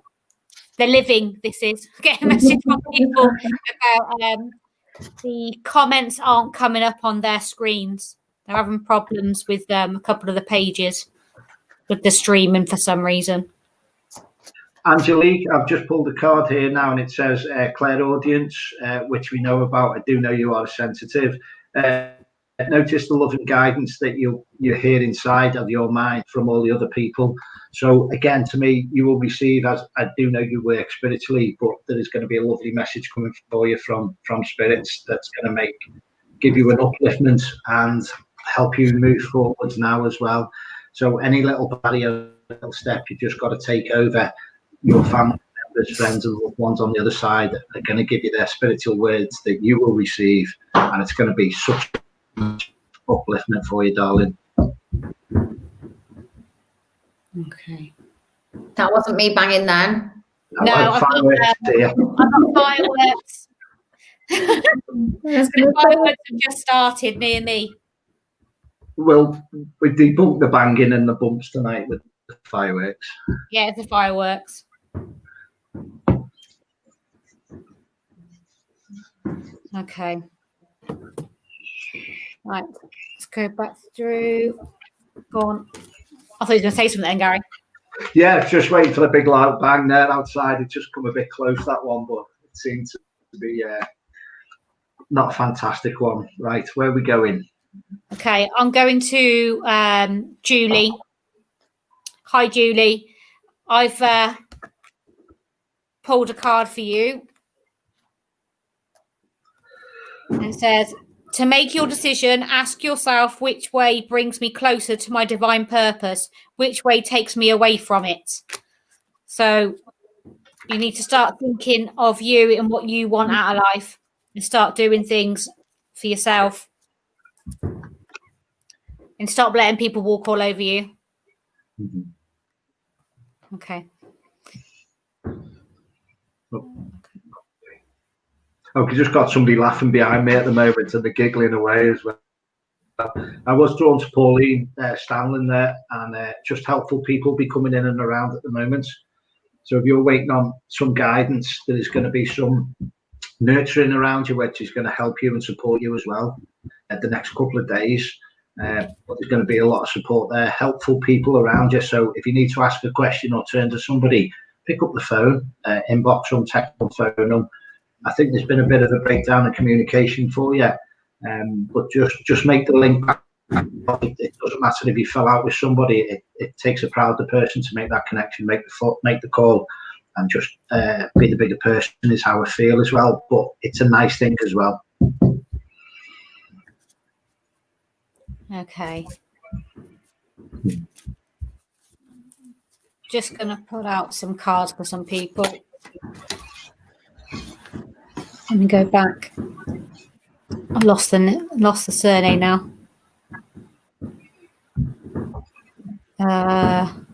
the living. This is getting messages from people about the comments aren't coming up on their screens. They're having problems with a couple of the pages with the streaming for some reason. Angelique, I've just pulled a card here now and it says clairaudience, which we know about. I do know you are sensitive. Notice the love and guidance that you hear inside of your mind from all the other people. So again, to me, you will receive, as I do know you work spiritually, but there is going to be a lovely message coming for you from spirits that's going to give you an upliftment and help you move forwards now as well. So any little barrier, little step you just got to take over, your family members, friends and loved ones on the other side are going to give you their spiritual words that you will receive, and it's going to be such upliftment for you, darling. Okay. That wasn't me banging then. No, I've got fireworks. The fireworks have just started near me. Well, we debunked the banging and the bumps tonight with the fireworks. Yeah, the fireworks. Okay. Right, let's go back through. Go on. I thought you were going to say something then, Garry. Yeah, just waiting for the big loud bang there outside. It just come a bit close, that one, but it seemed to be not a fantastic one. Right, where are we going? Okay, I'm going to Julie. Hi, Julie. I've pulled a card for you. And it says, to make your decision, ask yourself which way brings me closer to my divine purpose, which way takes me away from it. So you need to start thinking of you and what you want out of life and start doing things for yourself and stop letting people walk all over you. Mm-hmm. Okay. Okay, just got somebody laughing behind me at the moment and they're giggling away as well. I was drawn to Pauline Stanley there, and just helpful people be coming in and around at the moment. So if you're waiting on some guidance, there is going to be some nurturing around you, which is going to help you and support you as well at the next couple of days. But there's going to be a lot of support there, helpful people around you. So if you need to ask a question or turn to somebody, pick up the phone, inbox them, text them, phone them. I think there's been a bit of a breakdown in communication for you, but just make the link back. It doesn't matter if you fell out with somebody. It takes a prouder person to make that connection, make the call, and just be the bigger person is how I feel as well. But it's a nice thing as well. Okay. Just going to put out some cards for some people. Let me go back. I've lost the surname now. And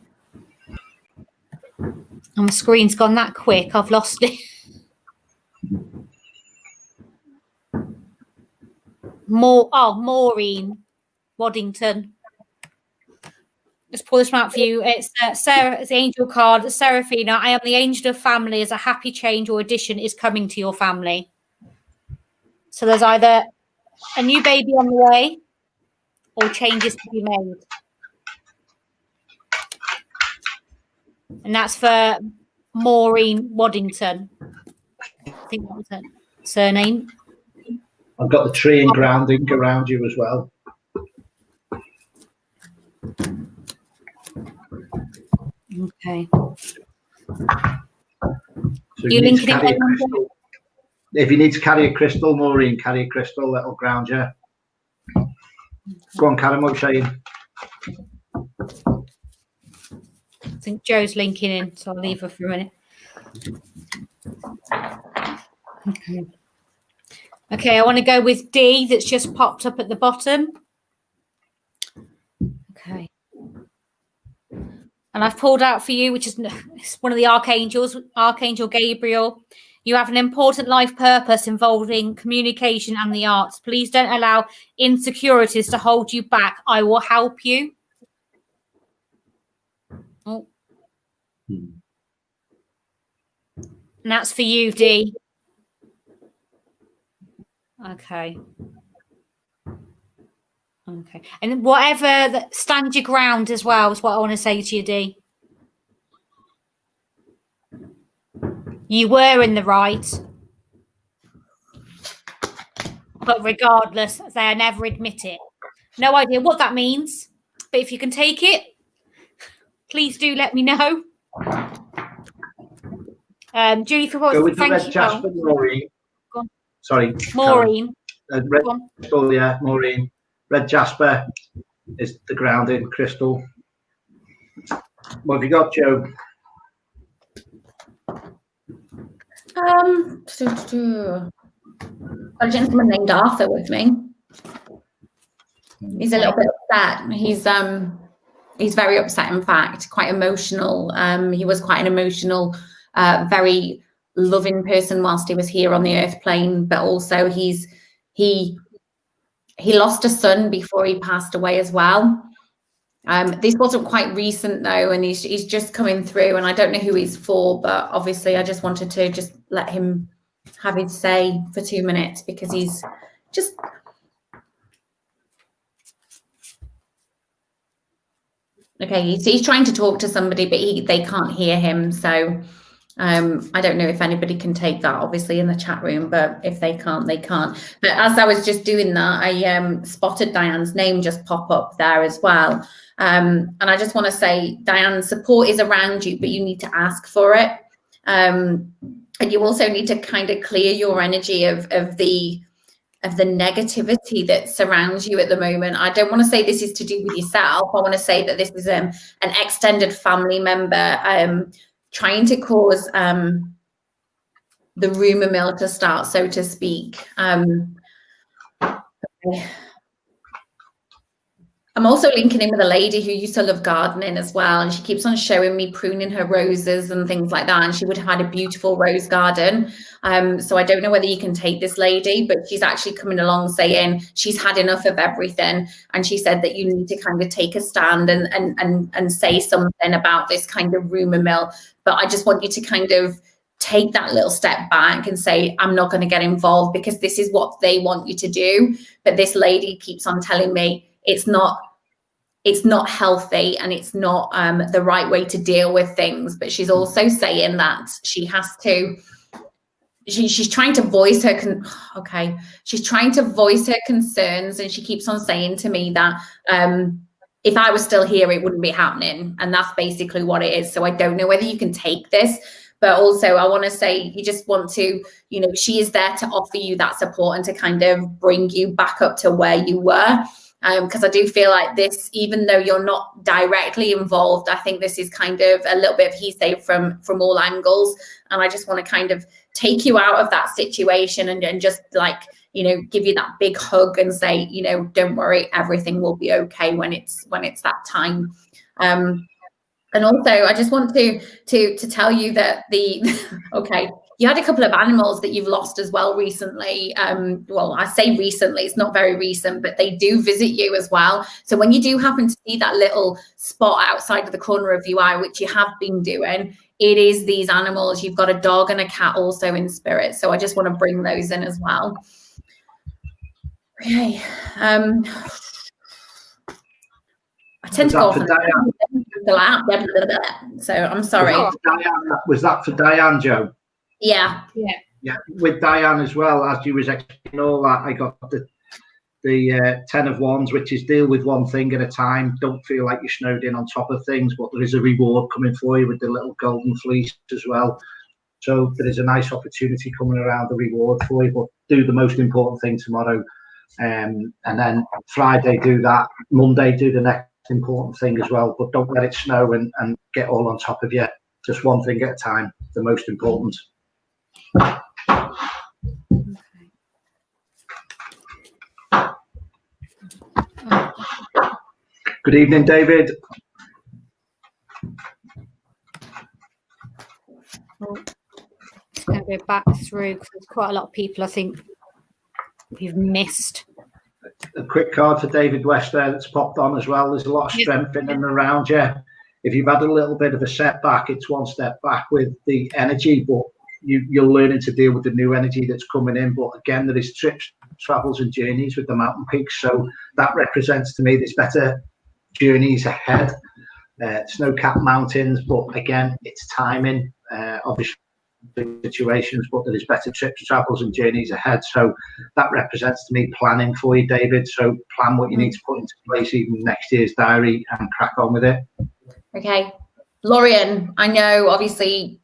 my screen's gone that quick. I've lost it. Maureen Waddington. Just pull this one out for you. It's Sarah. It's the angel card. Seraphina, I am the angel of family as a happy change or addition is coming to your family. So there's either a new baby on the way or changes to be made. And that's for Maureen Waddington. I think that was her surname. I've got the tree and grounding around you as well. Okay. So you need to carry a crystal. If you need to carry a crystal, Maureen, carry a crystal that'll ground you. Go on, Karen, what are you saying? I think Joe's linking in, so I'll leave her for a minute. Okay. Okay, I want to go with D that's just popped up at the bottom. Okay. And I've pulled out for you, which is one of the archangels, Archangel Gabriel. You have an important life purpose involving communication and the arts. Please don't allow insecurities to hold you back. I will help you. Oh. And that's for you, D. Okay. Okay. And whatever that, stand your ground as well is what I want to say to you, D. You were in the right. But regardless, they'll never admit it. No idea what that means. But if you can take it, please do let me know. Julie, for what? Go with the thank red you. jasper, Maureen. Sorry. Maureen. Red crystal, yeah, Maureen. Red jasper is the grounding crystal. What have you got, Joe? A gentleman named Arthur with me. He's a little bit upset. He's very upset, in fact, quite emotional. He was quite an emotional, very loving person whilst he was here on the earth plane, but also he lost a son before he passed away as well. This wasn't quite recent though, and he's just coming through, and I don't know who he's for, but obviously I just wanted to just let him have his say for 2 minutes because he's just okay. He's trying to talk to somebody, but they can't hear him. So I don't know if anybody can take that, obviously, in the chat room, but if they can't, they can't. But as I was just doing that, I spotted Diane's name just pop up there as well. And I just want to say, Diane, support is around you, but you need to ask for it. And you also need to kind of clear your energy of the negativity that surrounds you at the moment. I don't want to say this is to do with yourself. I want to say that this is an extended family member trying to cause the rumor mill to start, so to speak. Okay. I'm also linking in with a lady who used to love gardening as well, and she keeps on showing me pruning her roses and things like that, and she would have had a beautiful rose garden. So I don't know whether you can take this lady, but she's actually coming along saying she's had enough of everything, and she said that you need to kind of take a stand and say something about this kind of rumor mill. But I just want you to kind of take that little step back and say, I'm not going to get involved because this is what they want you to do. But this lady keeps on telling me it's not healthy and it's not the right way to deal with things. But she's also saying that she has to, she's trying to voice her, she's trying to voice her concerns. And she keeps on saying to me that if I was still here, it wouldn't be happening. And that's basically what it is. So I don't know whether you can take this, but also I want to say you just want to, she is there to offer you that support and to kind of bring you back up to where you were. Because I do feel like this, even though you're not directly involved, I think this is kind of a little bit of he-say from all angles. And I just want to kind of take you out of that situation and just like, give you that big hug and say, don't worry, everything will be okay when it's that time. And also, I just want to tell you that okay, you had a couple of animals that you've lost as well recently. Well, I say recently, it's not very recent, but they do visit you as well. So when you do happen to see that little spot outside of the corner of your eye, which you have been doing, it is these animals. You've got a dog and a cat also in spirit. So I just want to bring those in as well. Okay. I tend to go off the lap, so I'm sorry. Was that for Diane, Joe? Yeah. With Diane as well, as you was explaining all that, I got the 10 of Wands, which is deal with one thing at a time. Don't feel like you're snowed in on top of things, but there is a reward coming for you with the little golden fleece as well. So there is a nice opportunity coming around the reward for you, but do the most important thing tomorrow. And then Friday do that, Monday do the next important thing as well, but don't let it snow and get all on top of you. Just one thing at a time, the most important. Good evening, David. Just going to go back through because there's quite a lot of people I think we've missed. A quick card for David West there that's popped on as well. There's a lot of strength in and around you. If you've had a little bit of a setback, it's one step back with the energy, but you're learning to deal with the new energy that's coming in. But again, there is trips, travels and journeys with the mountain peaks. So that represents to me there's better journeys ahead. Snow-capped mountains, but again, it's timing. Obviously, situations, but there is better trips, travels and journeys ahead. So that represents to me planning for you, David. So plan what you need to put into place even next year's diary and crack on with it. Okay. Lorian, I know obviously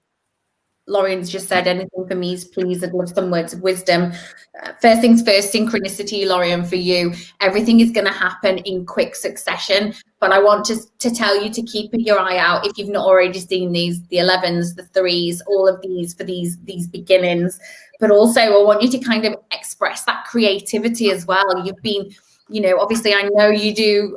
Lorian's just said anything for me, please. I'd love some words of wisdom. First things first, synchronicity, Lorian, for you. Everything is going to happen in quick succession, but I want to tell you to keep your eye out if you've not already seen these, the 11s, the 3s, all of these for these beginnings. But also I want you to kind of express that creativity as well. You've been, you know, obviously I know you do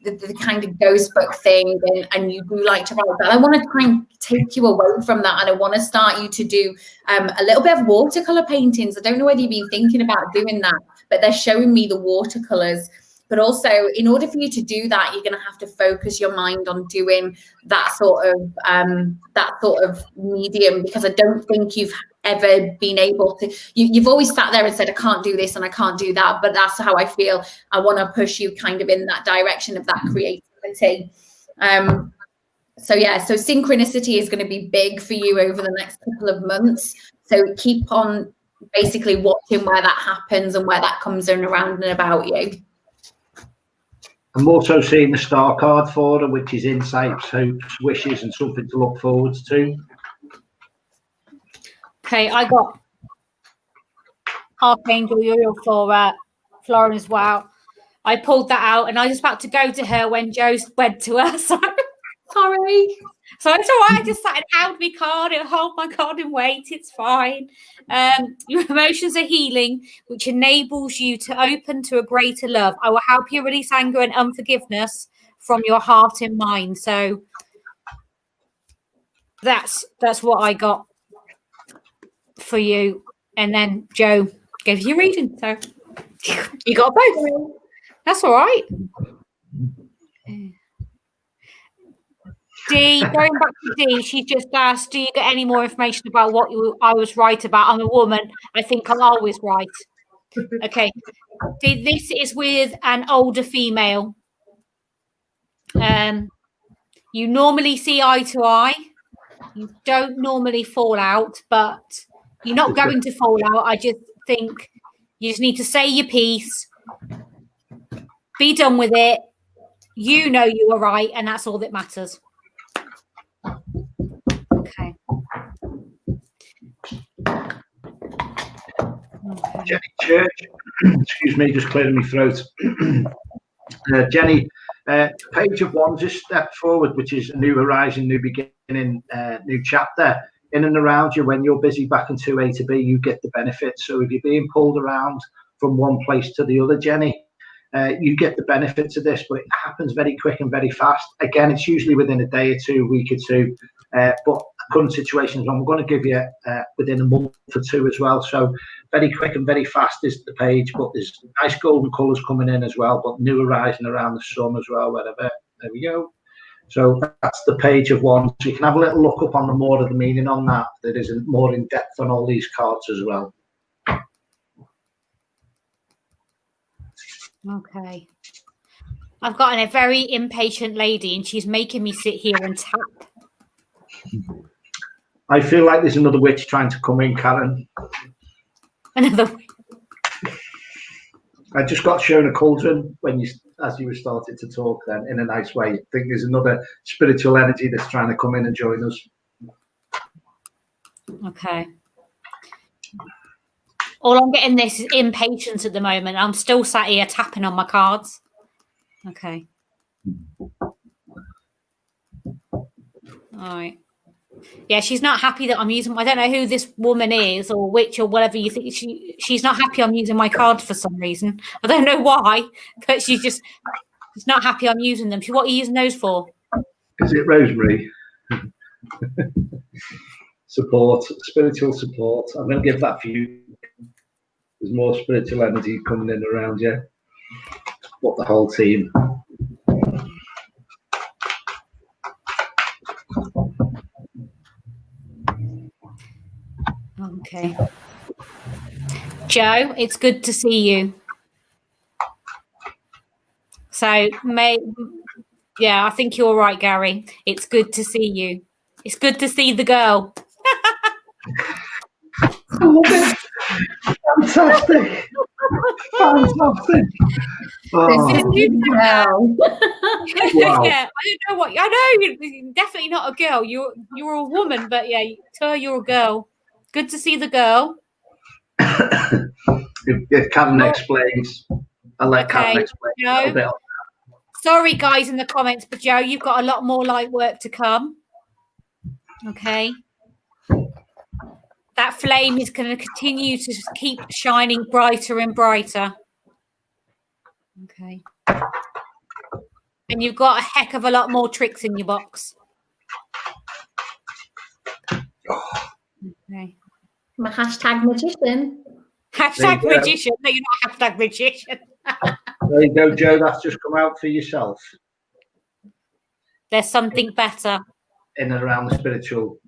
the kind of ghost book thing and you do like to write, but I want to try and take you away from that, and I want to start you to do a little bit of watercolor paintings. I don't know whether you've been thinking about doing that, but they're showing me the watercolors. But also, in order for you to do that, you're going to have to focus your mind on doing that sort of medium, because I don't think you've ever been able to. You've always sat there and said, I can't do this and I can't do that. But that's how I feel. I want to push you kind of in that direction of that creativity. So synchronicity is going to be big for you over the next couple of months. So keep on basically watching where that happens and where that comes in around and about you. I'm also seeing the star card for her, which is insights, hopes, wishes, and something to look forward to. Okay, I got Archangel Uriel for Flora as well. I pulled that out, and I was about to go to her when Joe went to her. So sorry. So it's all right. I just sat and held my card and hold my card and wait. It's fine. Your emotions are healing, which enables you to open to a greater love. I will help you release anger and unforgiveness from your heart and mind. So that's what I got for you. And then Joe gave you a reading. So you got both. That's all right. D, going back to D, she just asked, do you get any more information about what I was right about? I'm a woman. I think I'm always right. Okay. D, this is with an older female. You normally see eye to eye. You don't normally fall out, but you're not going to fall out. I just think you just need to say your piece, be done with it. You know you are right, and that's all that matters. Okay. Jenny Church, excuse me, just clearing my throat. Jenny, Page of Wands is step forward, which is a new horizon, new beginning, new chapter. In and around you, when you're busy back into A to B, you get the benefits. So if you're being pulled around from one place to the other, Jenny, you get the benefits of this, but it happens very quick and very fast. Again, it's usually within a day or two, a week or two. But current situations, and we're going to give you within a month or two as well. So very quick and very fast is the page, but there's nice golden colours coming in as well, but new horizon around the sun as well, wherever. There we go. So that's the page of one. So you can have a little look up on the more of the meaning on that. There is more in depth on all these cards as well. Okay. I've got a very impatient lady and she's making me sit here and tap. I feel like there's another witch trying to come in, Karen. Another witch. I just got shown a cauldron as you were starting to talk then, in a nice way. I think there's another spiritual energy that's trying to come in and join us. Okay. All I'm getting this is impatience at the moment. I'm still sat here tapping on my cards. Okay. All right. Yeah, she's not happy that I'm using. I don't know who this woman is or which or whatever you think. She's not happy I'm using my cards for some reason. I don't know why, but she's not happy I'm using them. What are you using those for? Is it Rosemary? Support, spiritual support. I'm going to give that for you. There's more spiritual energy coming in around you. What the whole team. Okay. Joe, it's good to see you. So, I think you're right, Gary. It's good to see you. It's good to see the girl. I love it. Fantastic. Fantastic. Oh. Wow. Yeah, I don't know what. I know you're definitely not a girl. You're a woman, but yeah, to her you're a girl. Good to see the girl. If Karen explains, I'll let Karen explain a little bit. Sorry, guys, in the comments, but Joe, you've got a lot more light work to come. Okay. That flame is going to continue to keep shining brighter and brighter. Okay. And you've got a heck of a lot more tricks in your box. Okay. I'm a hashtag magician. Hashtag magician. No, you're not hashtag magician. There you go, Joe. That's just come out for yourself. There's something better. In and around the spiritual.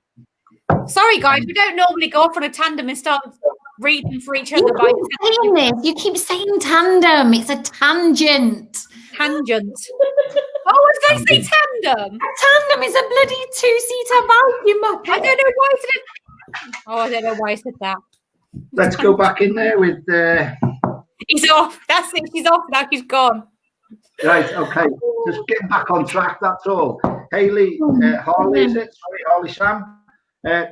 Sorry, guys. We don't normally go off on a tandem and start reading for each other. You keep saying tandem. It's a tangent. Tangent. Oh, I was going to say tandem. A tandem is a bloody two-seater bike. I don't know why I said. Oh, I don't know why I said that. Let's go back in there with. He's off. That's it. He's off now. He's gone. Right. Okay. Just getting back on track. That's all. Hayley, Harley, is it? Sorry, Harley Sam.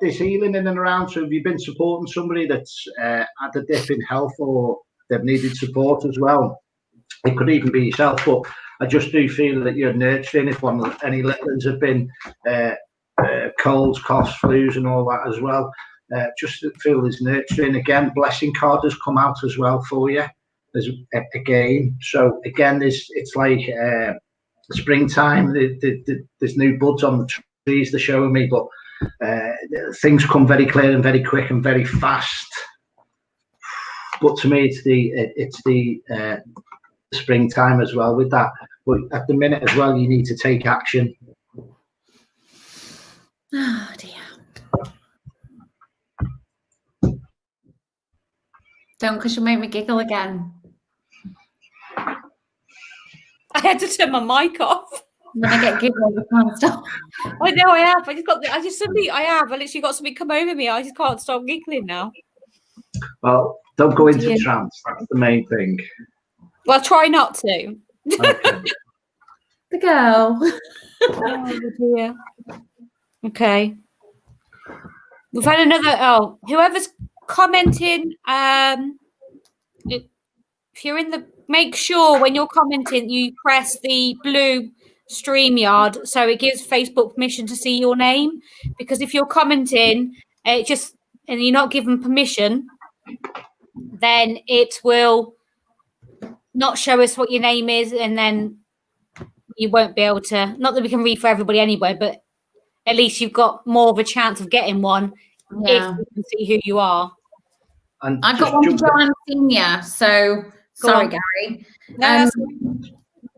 This healing in and around. So have you been supporting somebody that's had a dip in health or they've needed support as well? It could even be yourself, but I just do feel that you're nurturing. If any little ones have been colds, coughs, flus, and all that as well. Just feel there's nurturing. Again, blessing card has come out as well for you. There's again. So again, it's like springtime. There's new buds on the trees. They're showing me, but things come very clear and very quick and very fast. But to me, it's the springtime as well with that. But at the minute as well, you need to take action. Oh dear. Don't, because you'll make me giggle again. I had to turn my mic off. When I get giggles, I can't stop. I know I have. I literally got something come over me. I just can't stop giggling now. Well, don't go into trance. That's the main thing. Well, try not to. Okay. The girl. Oh dear. Okay. We've had another. Whoever's commenting, if you're in the, make sure when you're commenting you press the blue StreamYard so it gives Facebook permission to see your name, because if you're commenting and you're not given permission, then it will not show us what your name is, and then you won't be able to, not that we can read for everybody anyway, but at least you've got more of a chance of getting one Yeah. if you can see who you are. And I've got one for Joanne Senior. So sorry, Garry. No,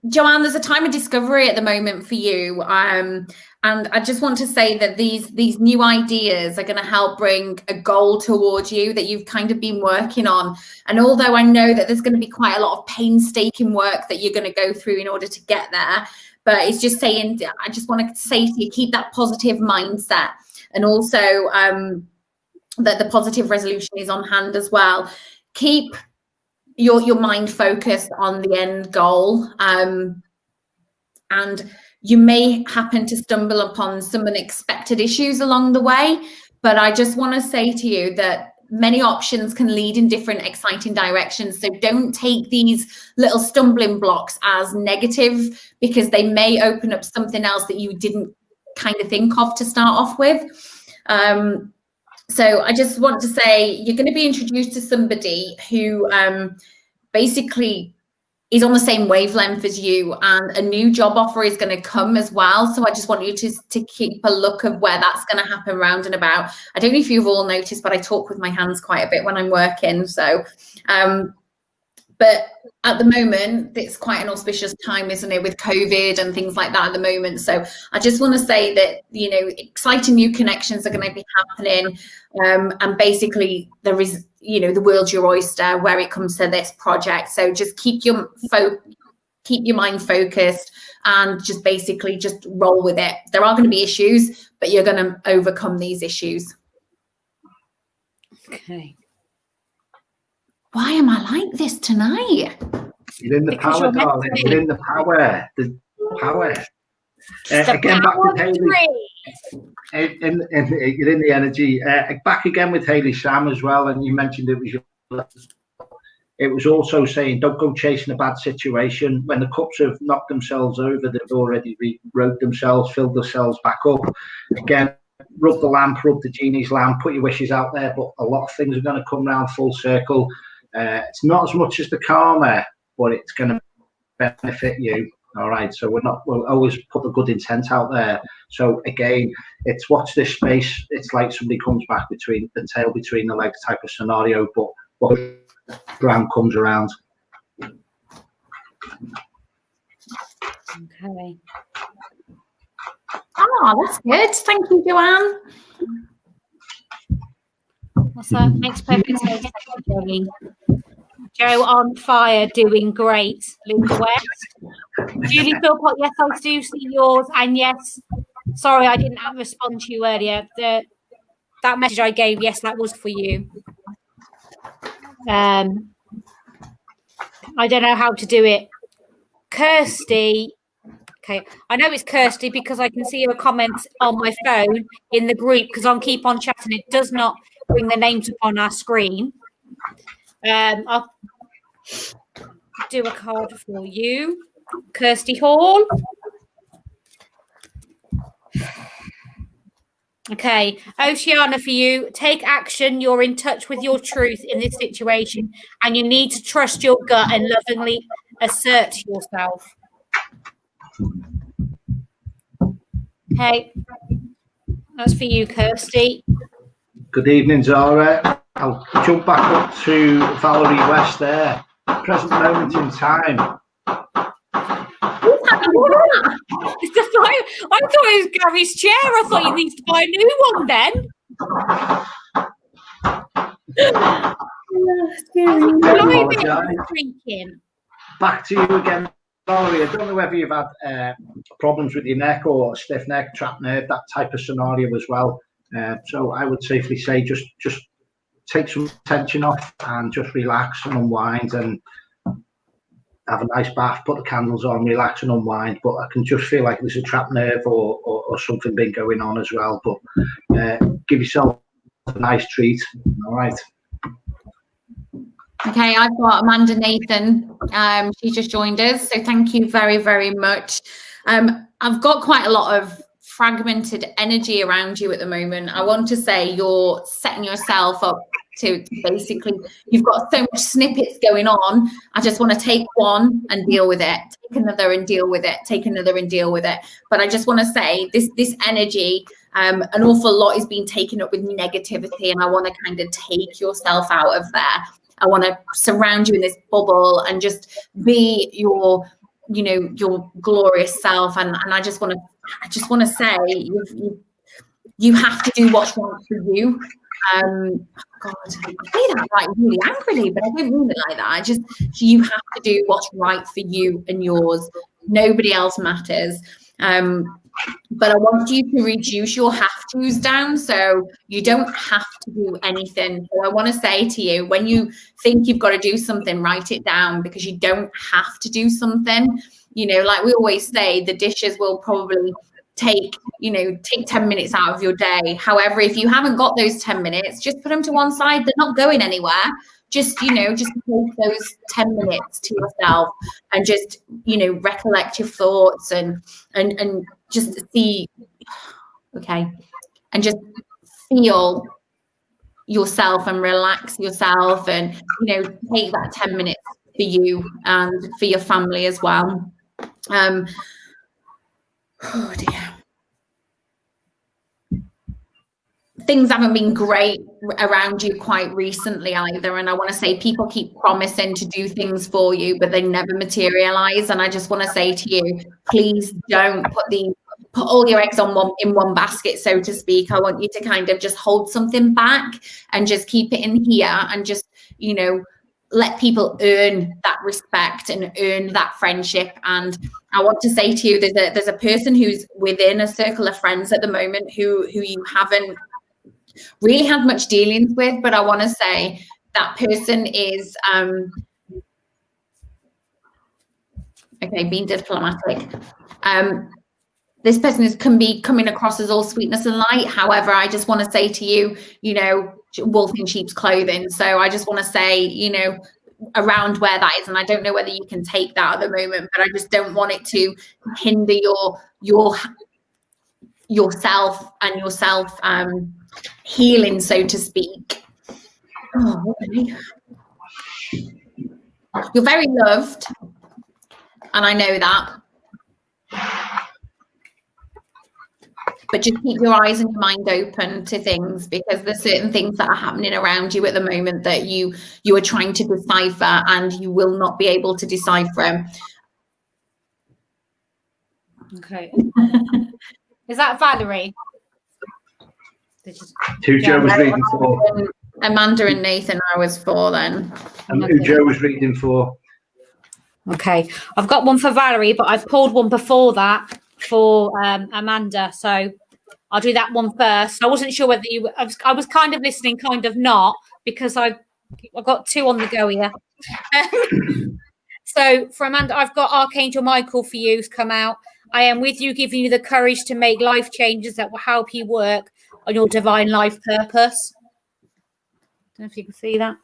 Joanne, there's a time of discovery at the moment for you. And I just want to say that these new ideas are going to help bring a goal towards you that you've kind of been working on. And although I know that there's going to be quite a lot of painstaking work that you're going to go through in order to get there, but it's just saying, I just want to say to you, keep that positive mindset. And also that the positive resolution is on hand as well. Keep your mind focused on the end goal. And you may happen to stumble upon some unexpected issues along the way, but I just want to say to you that many options can lead in different exciting directions. So don't take these little stumbling blocks as negative, because they may open up something else that you didn't kind of think of to start off with. So I just want to say you're going to be introduced to somebody who basically is on the same wavelength as you, and a new job offer is going to come as well. So I just want you to keep a look of where that's going to happen round and about. I don't know if you've all noticed, but I talk with my hands quite a bit when I'm working. So, but at the moment, it's quite an auspicious time, isn't it, with COVID and things like that at the moment. So I just want to say that, you know, exciting new connections are going to be happening. And basically there is, you know, the world's your oyster where it comes to this project. So just keep your mind focused and just basically just roll with it. There are going to be issues, but you're going to overcome these issues. okay. Why am I like this tonight? You're in the Because power, you're meant darling. to be. You're in the power. The power. The Again, back power with Hayley. tree. You're in the energy. Back again with Hayley Sam as well, and you mentioned it was your. It was also saying, don't go chasing a bad situation. When the cups have knocked themselves over, they've already rewrote themselves, filled themselves back up. Again, rub the lamp, rub the genie's lamp, put your wishes out there, but a lot of things are going to come round full circle. It's not as much as the karma, but it's going to benefit you. All right, so we'll always put the good intent out there. So again, it's watch this space. It's like somebody comes back between the tail between the legs type of scenario, but what ground comes around. Okay. Oh, that's good. Thank you, Joanne. What's that? Makes perfect sense. Thank you, Jolene. Joe on fire, doing great. Luke West. Julie Philpott, yes, I do see yours. And yes, sorry, I didn't respond to you earlier. That message I gave, yes, that was for you. I don't know how to do it. Kirsty. Okay, I know it's Kirsty because I can see her comments on my phone in the group because I keep on chatting. It does not bring the names up on our screen. I'll do a card for you. Kirsty Hall. Okay, Oceana for you. Take action. You're in touch with your truth in this situation and you need to trust your gut and lovingly assert yourself. Okay, that's for you, Kirsty. Good evening, Zara. I'll jump back up to Valerie West there. Present moment in time. It's the fire. I thought it was Gary's chair. I thought you needed to buy a new one then. Back to you again, Valerie. I don't know whether you've had problems with your neck or stiff neck, trapped nerve, that type of scenario as well. So I would safely say just take some tension off and just relax and unwind and have a nice bath, put the candles on, relax and unwind. But I can just feel like there's a trapped nerve or something big going on as well. But give yourself a nice treat. All right. Okay, I've got Amanda Nathan. She just joined us, so thank you very, very much. I've got quite a lot of fragmented energy around you at the moment. I want to say you're setting yourself up to basically, you've got so much snippets going on. I just want to take one and deal with it, take another and deal with it, take another and deal with it. But I just want to say this energy, an awful lot is being taken up with negativity, and I want to kind of take yourself out of there. I want to surround you in this bubble and just be your glorious self. And I just want to say you have to do what's right for you. God, I say that like really angrily, but I don't mean it like that. You have to do what's right for you and yours. Nobody else matters. But I want you to reduce your have-tos down, so you don't have to do anything. So I want to say to you, when you think you've got to do something, write it down, because you don't have to do something. Like we always say, the dishes will probably take 10 minutes out of your day. However, if you haven't got those 10 minutes, just put them to one side. They're not going anywhere. Just take those 10 minutes to yourself and just, recollect your thoughts and just see, okay, and just feel yourself and relax yourself and, take that 10 minutes for you and for your family as well. Oh dear. Things haven't been great around you quite recently either. And I want to say, people keep promising to do things for you, but they never materialize. And I just want to say to you, please don't put all your eggs in one basket, so to speak. I want you to kind of just hold something back and just keep it in here and just, let people earn that respect and earn that friendship. And I want to say to you, there's a person who's within a circle of friends at the moment who you haven't really had much dealings with, but I want to say that person is okay, being diplomatic. This person can be coming across as all sweetness and light. However, I just want to say to you, wolf in sheep's clothing. So I just want to say, around where that is, and I don't know whether you can take that at the moment, but I just don't want it to hinder yourself and yourself healing, so to speak. Oh, okay. You're very loved, and I know that. But just keep your eyes and your mind open to things, because there's certain things that are happening around you at the moment that you are trying to decipher, and you will not be able to decipher them. Okay. Is that Valerie? Who Joe was reading for? Amanda and Nathan I was for then. And who Joe was reading for? Okay. I've got one for Valerie, but I've pulled one before that for Amanda, so I'll do that one first. I wasn't sure whether I was kind of listening, kind of not, because I've got two on the go here. So for Amanda, I've got Archangel Michael for you who's come out. I am with you, giving you the courage to make life changes that will help you work on your divine life purpose. Don't know if you can see that.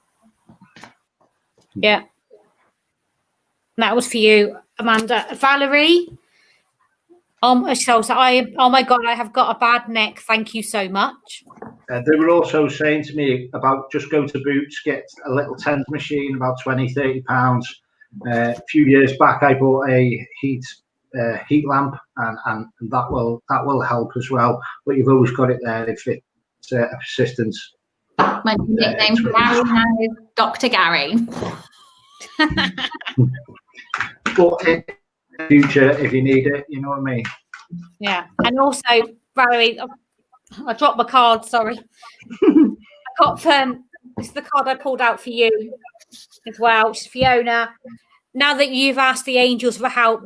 Yeah. That was for you, Amanda. Valerie. Oh my God, I have got a bad neck. Thank you so much. They were also saying to me about just go to Boots, get a little tent machine, about 20-30 pounds. A few years back, I bought a heat lamp, and that will help as well. But you've always got it there if it's a persistence. My nickname for Garry now is Dr. Garry. But in the future, if you need it, you know what I mean. Yeah, and also Valerie, I dropped my card. Sorry, I got it's the card I pulled out for you as well. It's Fiona. Now that you've asked the angels for help,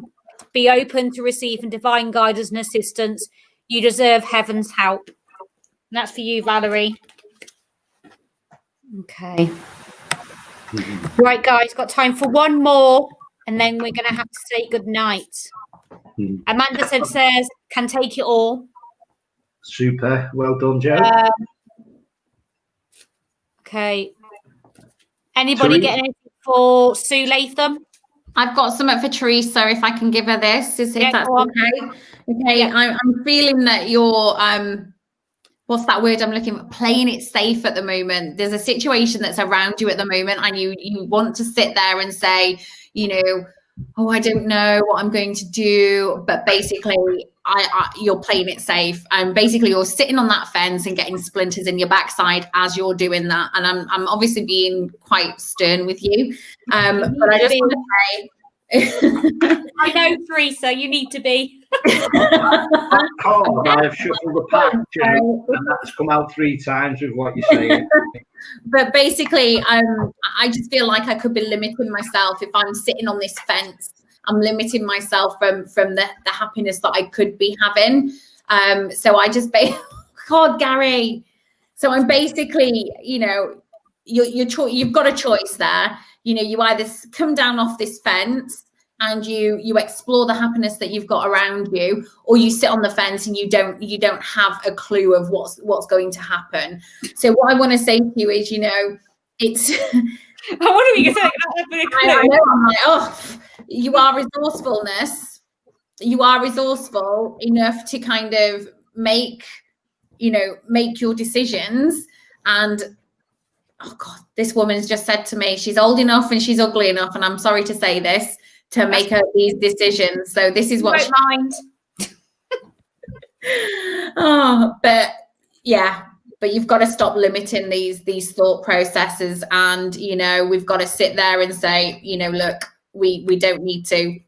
be open to receiving divine guidance and assistance. You deserve heaven's help. And that's for you, Valerie. Okay. Right, guys, got time for one more, and then we're going to have to say good night. Amanda says, can take it all. Super. Well done, Joe. Okay. Anybody getting anything for Sue Latham? I've got something for Teresa, if I can give her this, if that's okay. Okay, yeah. I'm feeling that you're what's that word I'm looking for? Playing it safe at the moment. There's a situation that's around you at the moment, and you want to sit there and say, oh, I don't know what I'm going to do. But basically, you're playing it safe, and basically you're sitting on that fence and getting splinters in your backside as you're doing that. And I'm obviously being quite stern with you, but I just want to say. I know, Teresa, you need to be. That card, I have shuffled the pack, and that's come out 3 times with what you're saying. But basically, I just feel like I could be limiting myself if I'm sitting on this fence. I'm limiting myself from the happiness that I could be having. So I just, God, Garry. So I'm basically, you've got a choice there. You either come down off this fence and you explore the happiness that you've got around you, or you sit on the fence and you don't have a clue of what's going to happen. So what I want to say to you is, it's. I wonder if you can say I know. I'm like, oh, you are resourcefulness. You are resourceful enough to kind of make your decisions. And oh God, this woman's just said to me, she's old enough and she's ugly enough, and I'm sorry to say this, to make her these decisions. So this is what don't mind. Oh, but yeah, but you've got to stop limiting these thought processes, and we've got to sit there and say, look, we don't need to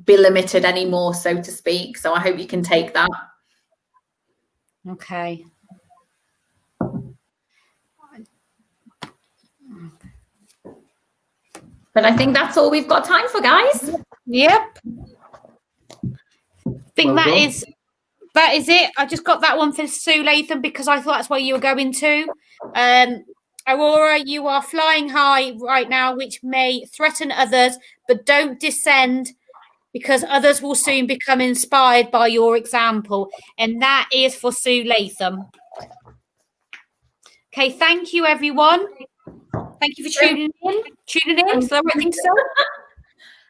be limited anymore, so to speak. So I hope you can take that. Okay. But I think that's all we've got time for, guys. Yep. I think that is it. I just got that one for Sue Latham because I thought that's where you were going to. Aurora, you are flying high right now, which may threaten others, but don't descend, because others will soon become inspired by your example. And that is for Sue Latham. Okay, thank you, everyone. Thank you for tuning in. Is that the right thing to say?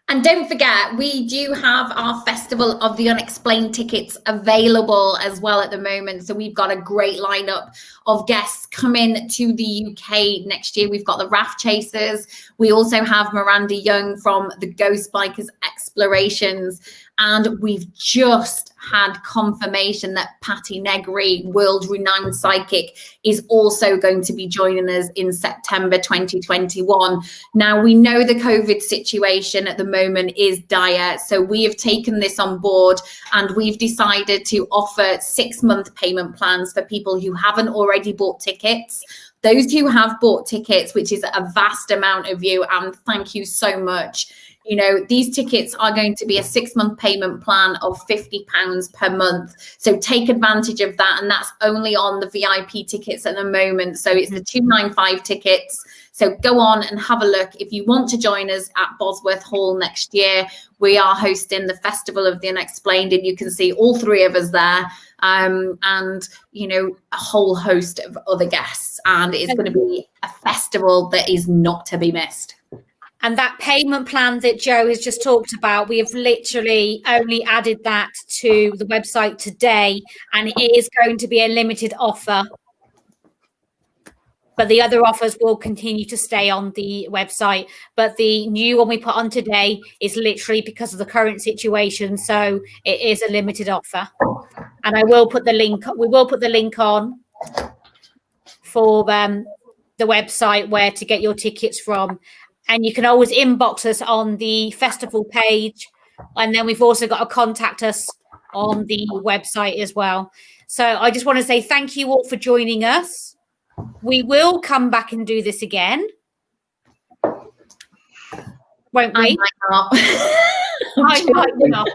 And don't forget, we do have our Festival of the Unexplained tickets available as well at the moment. So we've got a great lineup of guests coming to the UK next year. We've got the Raft Chasers. We also have Miranda Young from the Ghost Bikers Explorations. And we've just had confirmation that Patti Negri, world-renowned psychic, is also going to be joining us in September 2021. Now, we know the COVID situation at the moment is dire, so we have taken this on board and we've decided to offer 6-month payment plans for people who haven't already bought tickets. Those who have bought tickets, which is a vast amount of you, and thank you so much. These tickets are going to be a 6-month payment plan of £50 per month. So take advantage of that. And that's only on the VIP tickets at the moment. So it's the 295 tickets. So go on and have a look. If you want to join us at Bosworth Hall next year, we are hosting the Festival of the Unexplained, and you can see all 3 of us there, and, a whole host of other guests. And it's going to be a festival that is not to be missed. And that payment plan that Joe has just talked about, we have literally only added that to the website today, and it is going to be a limited offer. But the other offers will continue to stay on the website. But the new one we put on today is literally because of the current situation. So it is a limited offer. And I will put the link, we will put the link on for the website where to get your tickets from. And you can always inbox us on the festival page. And then we've also got to contact us on the website as well. So I just want to say thank you all for joining us. We will come back and do this again. Won't we? I might not. I might not.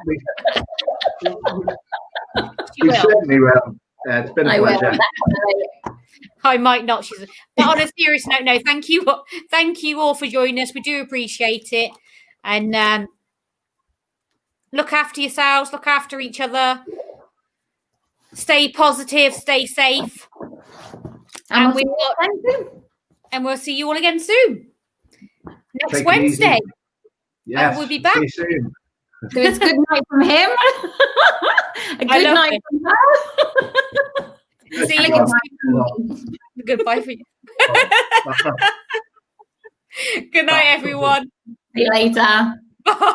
You certainly will. It's been a pleasure. I might not. But on a serious note, no, thank you all for joining us. We do appreciate it. And look after yourselves, look after each other. Stay positive, stay safe. And we'll see you all again soon. Next Wednesday. Yes, we'll be back. See you soon. So it's good night from him. A good night from her. See you. Goodbye for you. Good night, everyone. See you later. Bye.